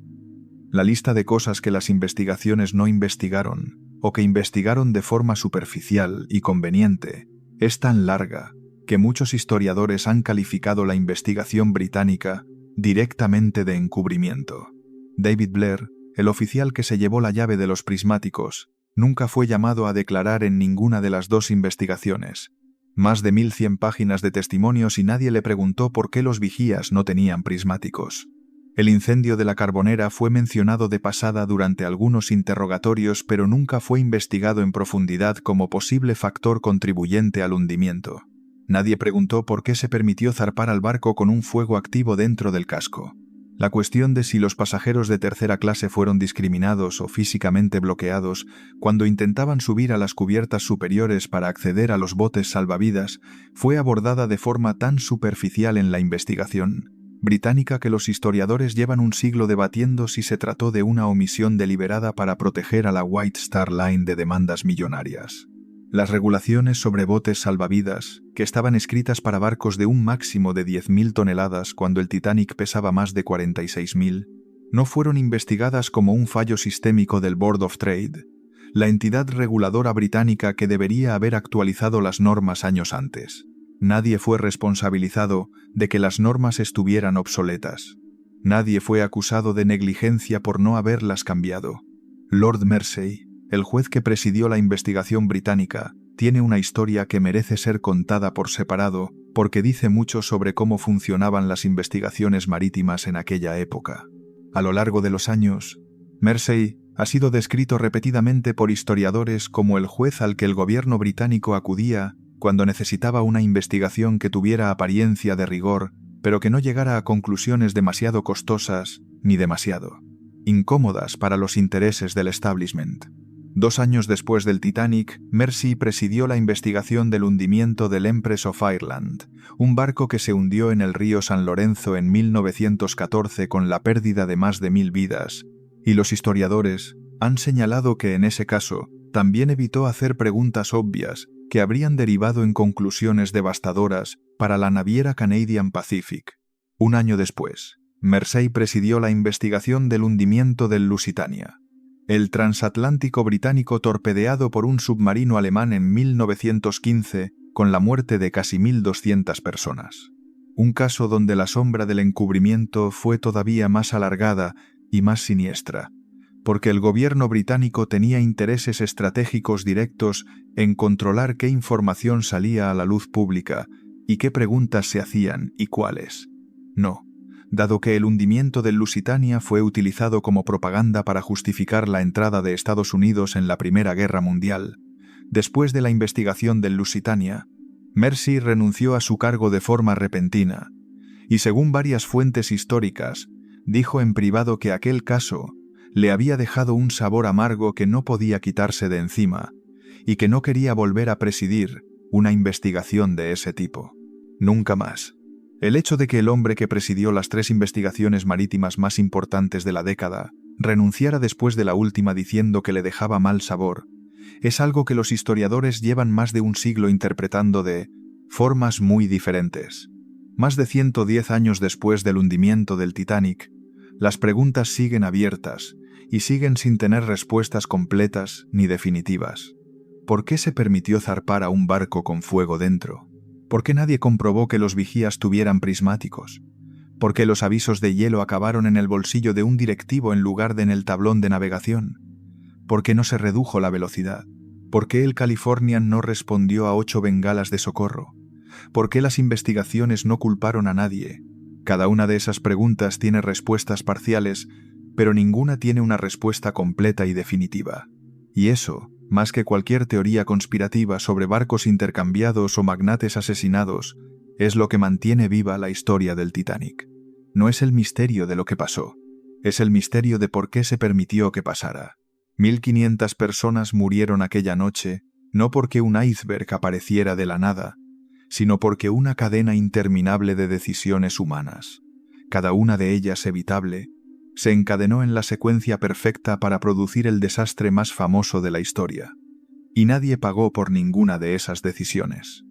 La lista de cosas que las investigaciones no investigaron, o que investigaron de forma superficial y conveniente, es tan larga que muchos historiadores han calificado la investigación británica directamente de encubrimiento. David Blair, el oficial que se llevó la llave de los prismáticos, nunca fue llamado a declarar en ninguna de las dos investigaciones. Más de 1.100 páginas de testimonios y nadie le preguntó por qué los vigías no tenían prismáticos. El incendio de la Carbonera fue mencionado de pasada durante algunos interrogatorios, pero nunca fue investigado en profundidad como posible factor contribuyente al hundimiento. Nadie preguntó por qué se permitió zarpar al barco con un fuego activo dentro del casco. La cuestión de si los pasajeros de tercera clase fueron discriminados o físicamente bloqueados cuando intentaban subir a las cubiertas superiores para acceder a los botes salvavidas fue abordada de forma tan superficial en la investigación británica que los historiadores llevan un siglo debatiendo si se trató de una omisión deliberada para proteger a la White Star Line de demandas millonarias. Las regulaciones sobre botes salvavidas, que estaban escritas para barcos de un máximo de 10.000 toneladas cuando el Titanic pesaba más de 46.000, no fueron investigadas como un fallo sistémico del Board of Trade, la entidad reguladora británica que debería haber actualizado las normas años antes. Nadie fue responsabilizado de que las normas estuvieran obsoletas. Nadie fue acusado de negligencia por no haberlas cambiado. Lord Mersey, el juez que presidió la investigación británica, tiene una historia que merece ser contada por separado porque dice mucho sobre cómo funcionaban las investigaciones marítimas en aquella época. A lo largo de los años, Mersey ha sido descrito repetidamente por historiadores como el juez al que el gobierno británico acudía cuando necesitaba una investigación que tuviera apariencia de rigor, pero que no llegara a conclusiones demasiado costosas ni demasiado incómodas para los intereses del establishment. 2 años después del Titanic, Mersey presidió la investigación del hundimiento del Empress of Ireland, un barco que se hundió en el río San Lorenzo en 1914 con la pérdida de más de 1.000 vidas, y los historiadores han señalado que en ese caso también evitó hacer preguntas obvias que habrían derivado en conclusiones devastadoras para la naviera Canadian Pacific. 1 año después, Mersey presidió la investigación del hundimiento del Lusitania, el transatlántico británico torpedeado por un submarino alemán en 1915 con la muerte de casi 1.200 personas. Un caso donde la sombra del encubrimiento fue todavía más alargada y más siniestra, porque el gobierno británico tenía intereses estratégicos directos en controlar qué información salía a la luz pública y qué preguntas se hacían y cuáles. No, dado que el hundimiento del Lusitania fue utilizado como propaganda para justificar la entrada de Estados Unidos en la Primera Guerra Mundial. Después de la investigación del Lusitania, Mersey renunció a su cargo de forma repentina, y según varias fuentes históricas, dijo en privado que aquel caso le había dejado un sabor amargo que no podía quitarse de encima, y que no quería volver a presidir una investigación de ese tipo. Nunca más. El hecho de que el hombre que presidió las 3 investigaciones marítimas más importantes de la década renunciara después de la última diciendo que le dejaba mal sabor, es algo que los historiadores llevan más de un siglo interpretando de formas muy diferentes. Más de 110 años después del hundimiento del Titanic, Las preguntas siguen abiertas y siguen sin tener respuestas completas ni definitivas. ¿Por qué se permitió zarpar a un barco con fuego dentro? ¿Por qué nadie comprobó que los vigías tuvieran prismáticos? ¿Por qué los avisos de hielo acabaron en el bolsillo de un directivo en lugar de en el tablón de navegación? ¿Por qué no se redujo la velocidad? ¿Por qué el Californian no respondió a 8 bengalas de socorro? ¿Por qué las investigaciones no culparon a nadie? Cada una de esas preguntas tiene respuestas parciales, pero ninguna tiene una respuesta completa y definitiva. Y eso, más que cualquier teoría conspirativa sobre barcos intercambiados o magnates asesinados, es lo que mantiene viva la historia del Titanic. No es el misterio de lo que pasó, es el misterio de por qué se permitió que pasara. 1.500 personas murieron aquella noche, no porque un iceberg apareciera de la nada, sino porque una cadena interminable de decisiones humanas, cada una de ellas evitable, se encadenó en la secuencia perfecta para producir el desastre más famoso de la historia. Y nadie pagó por ninguna de esas decisiones.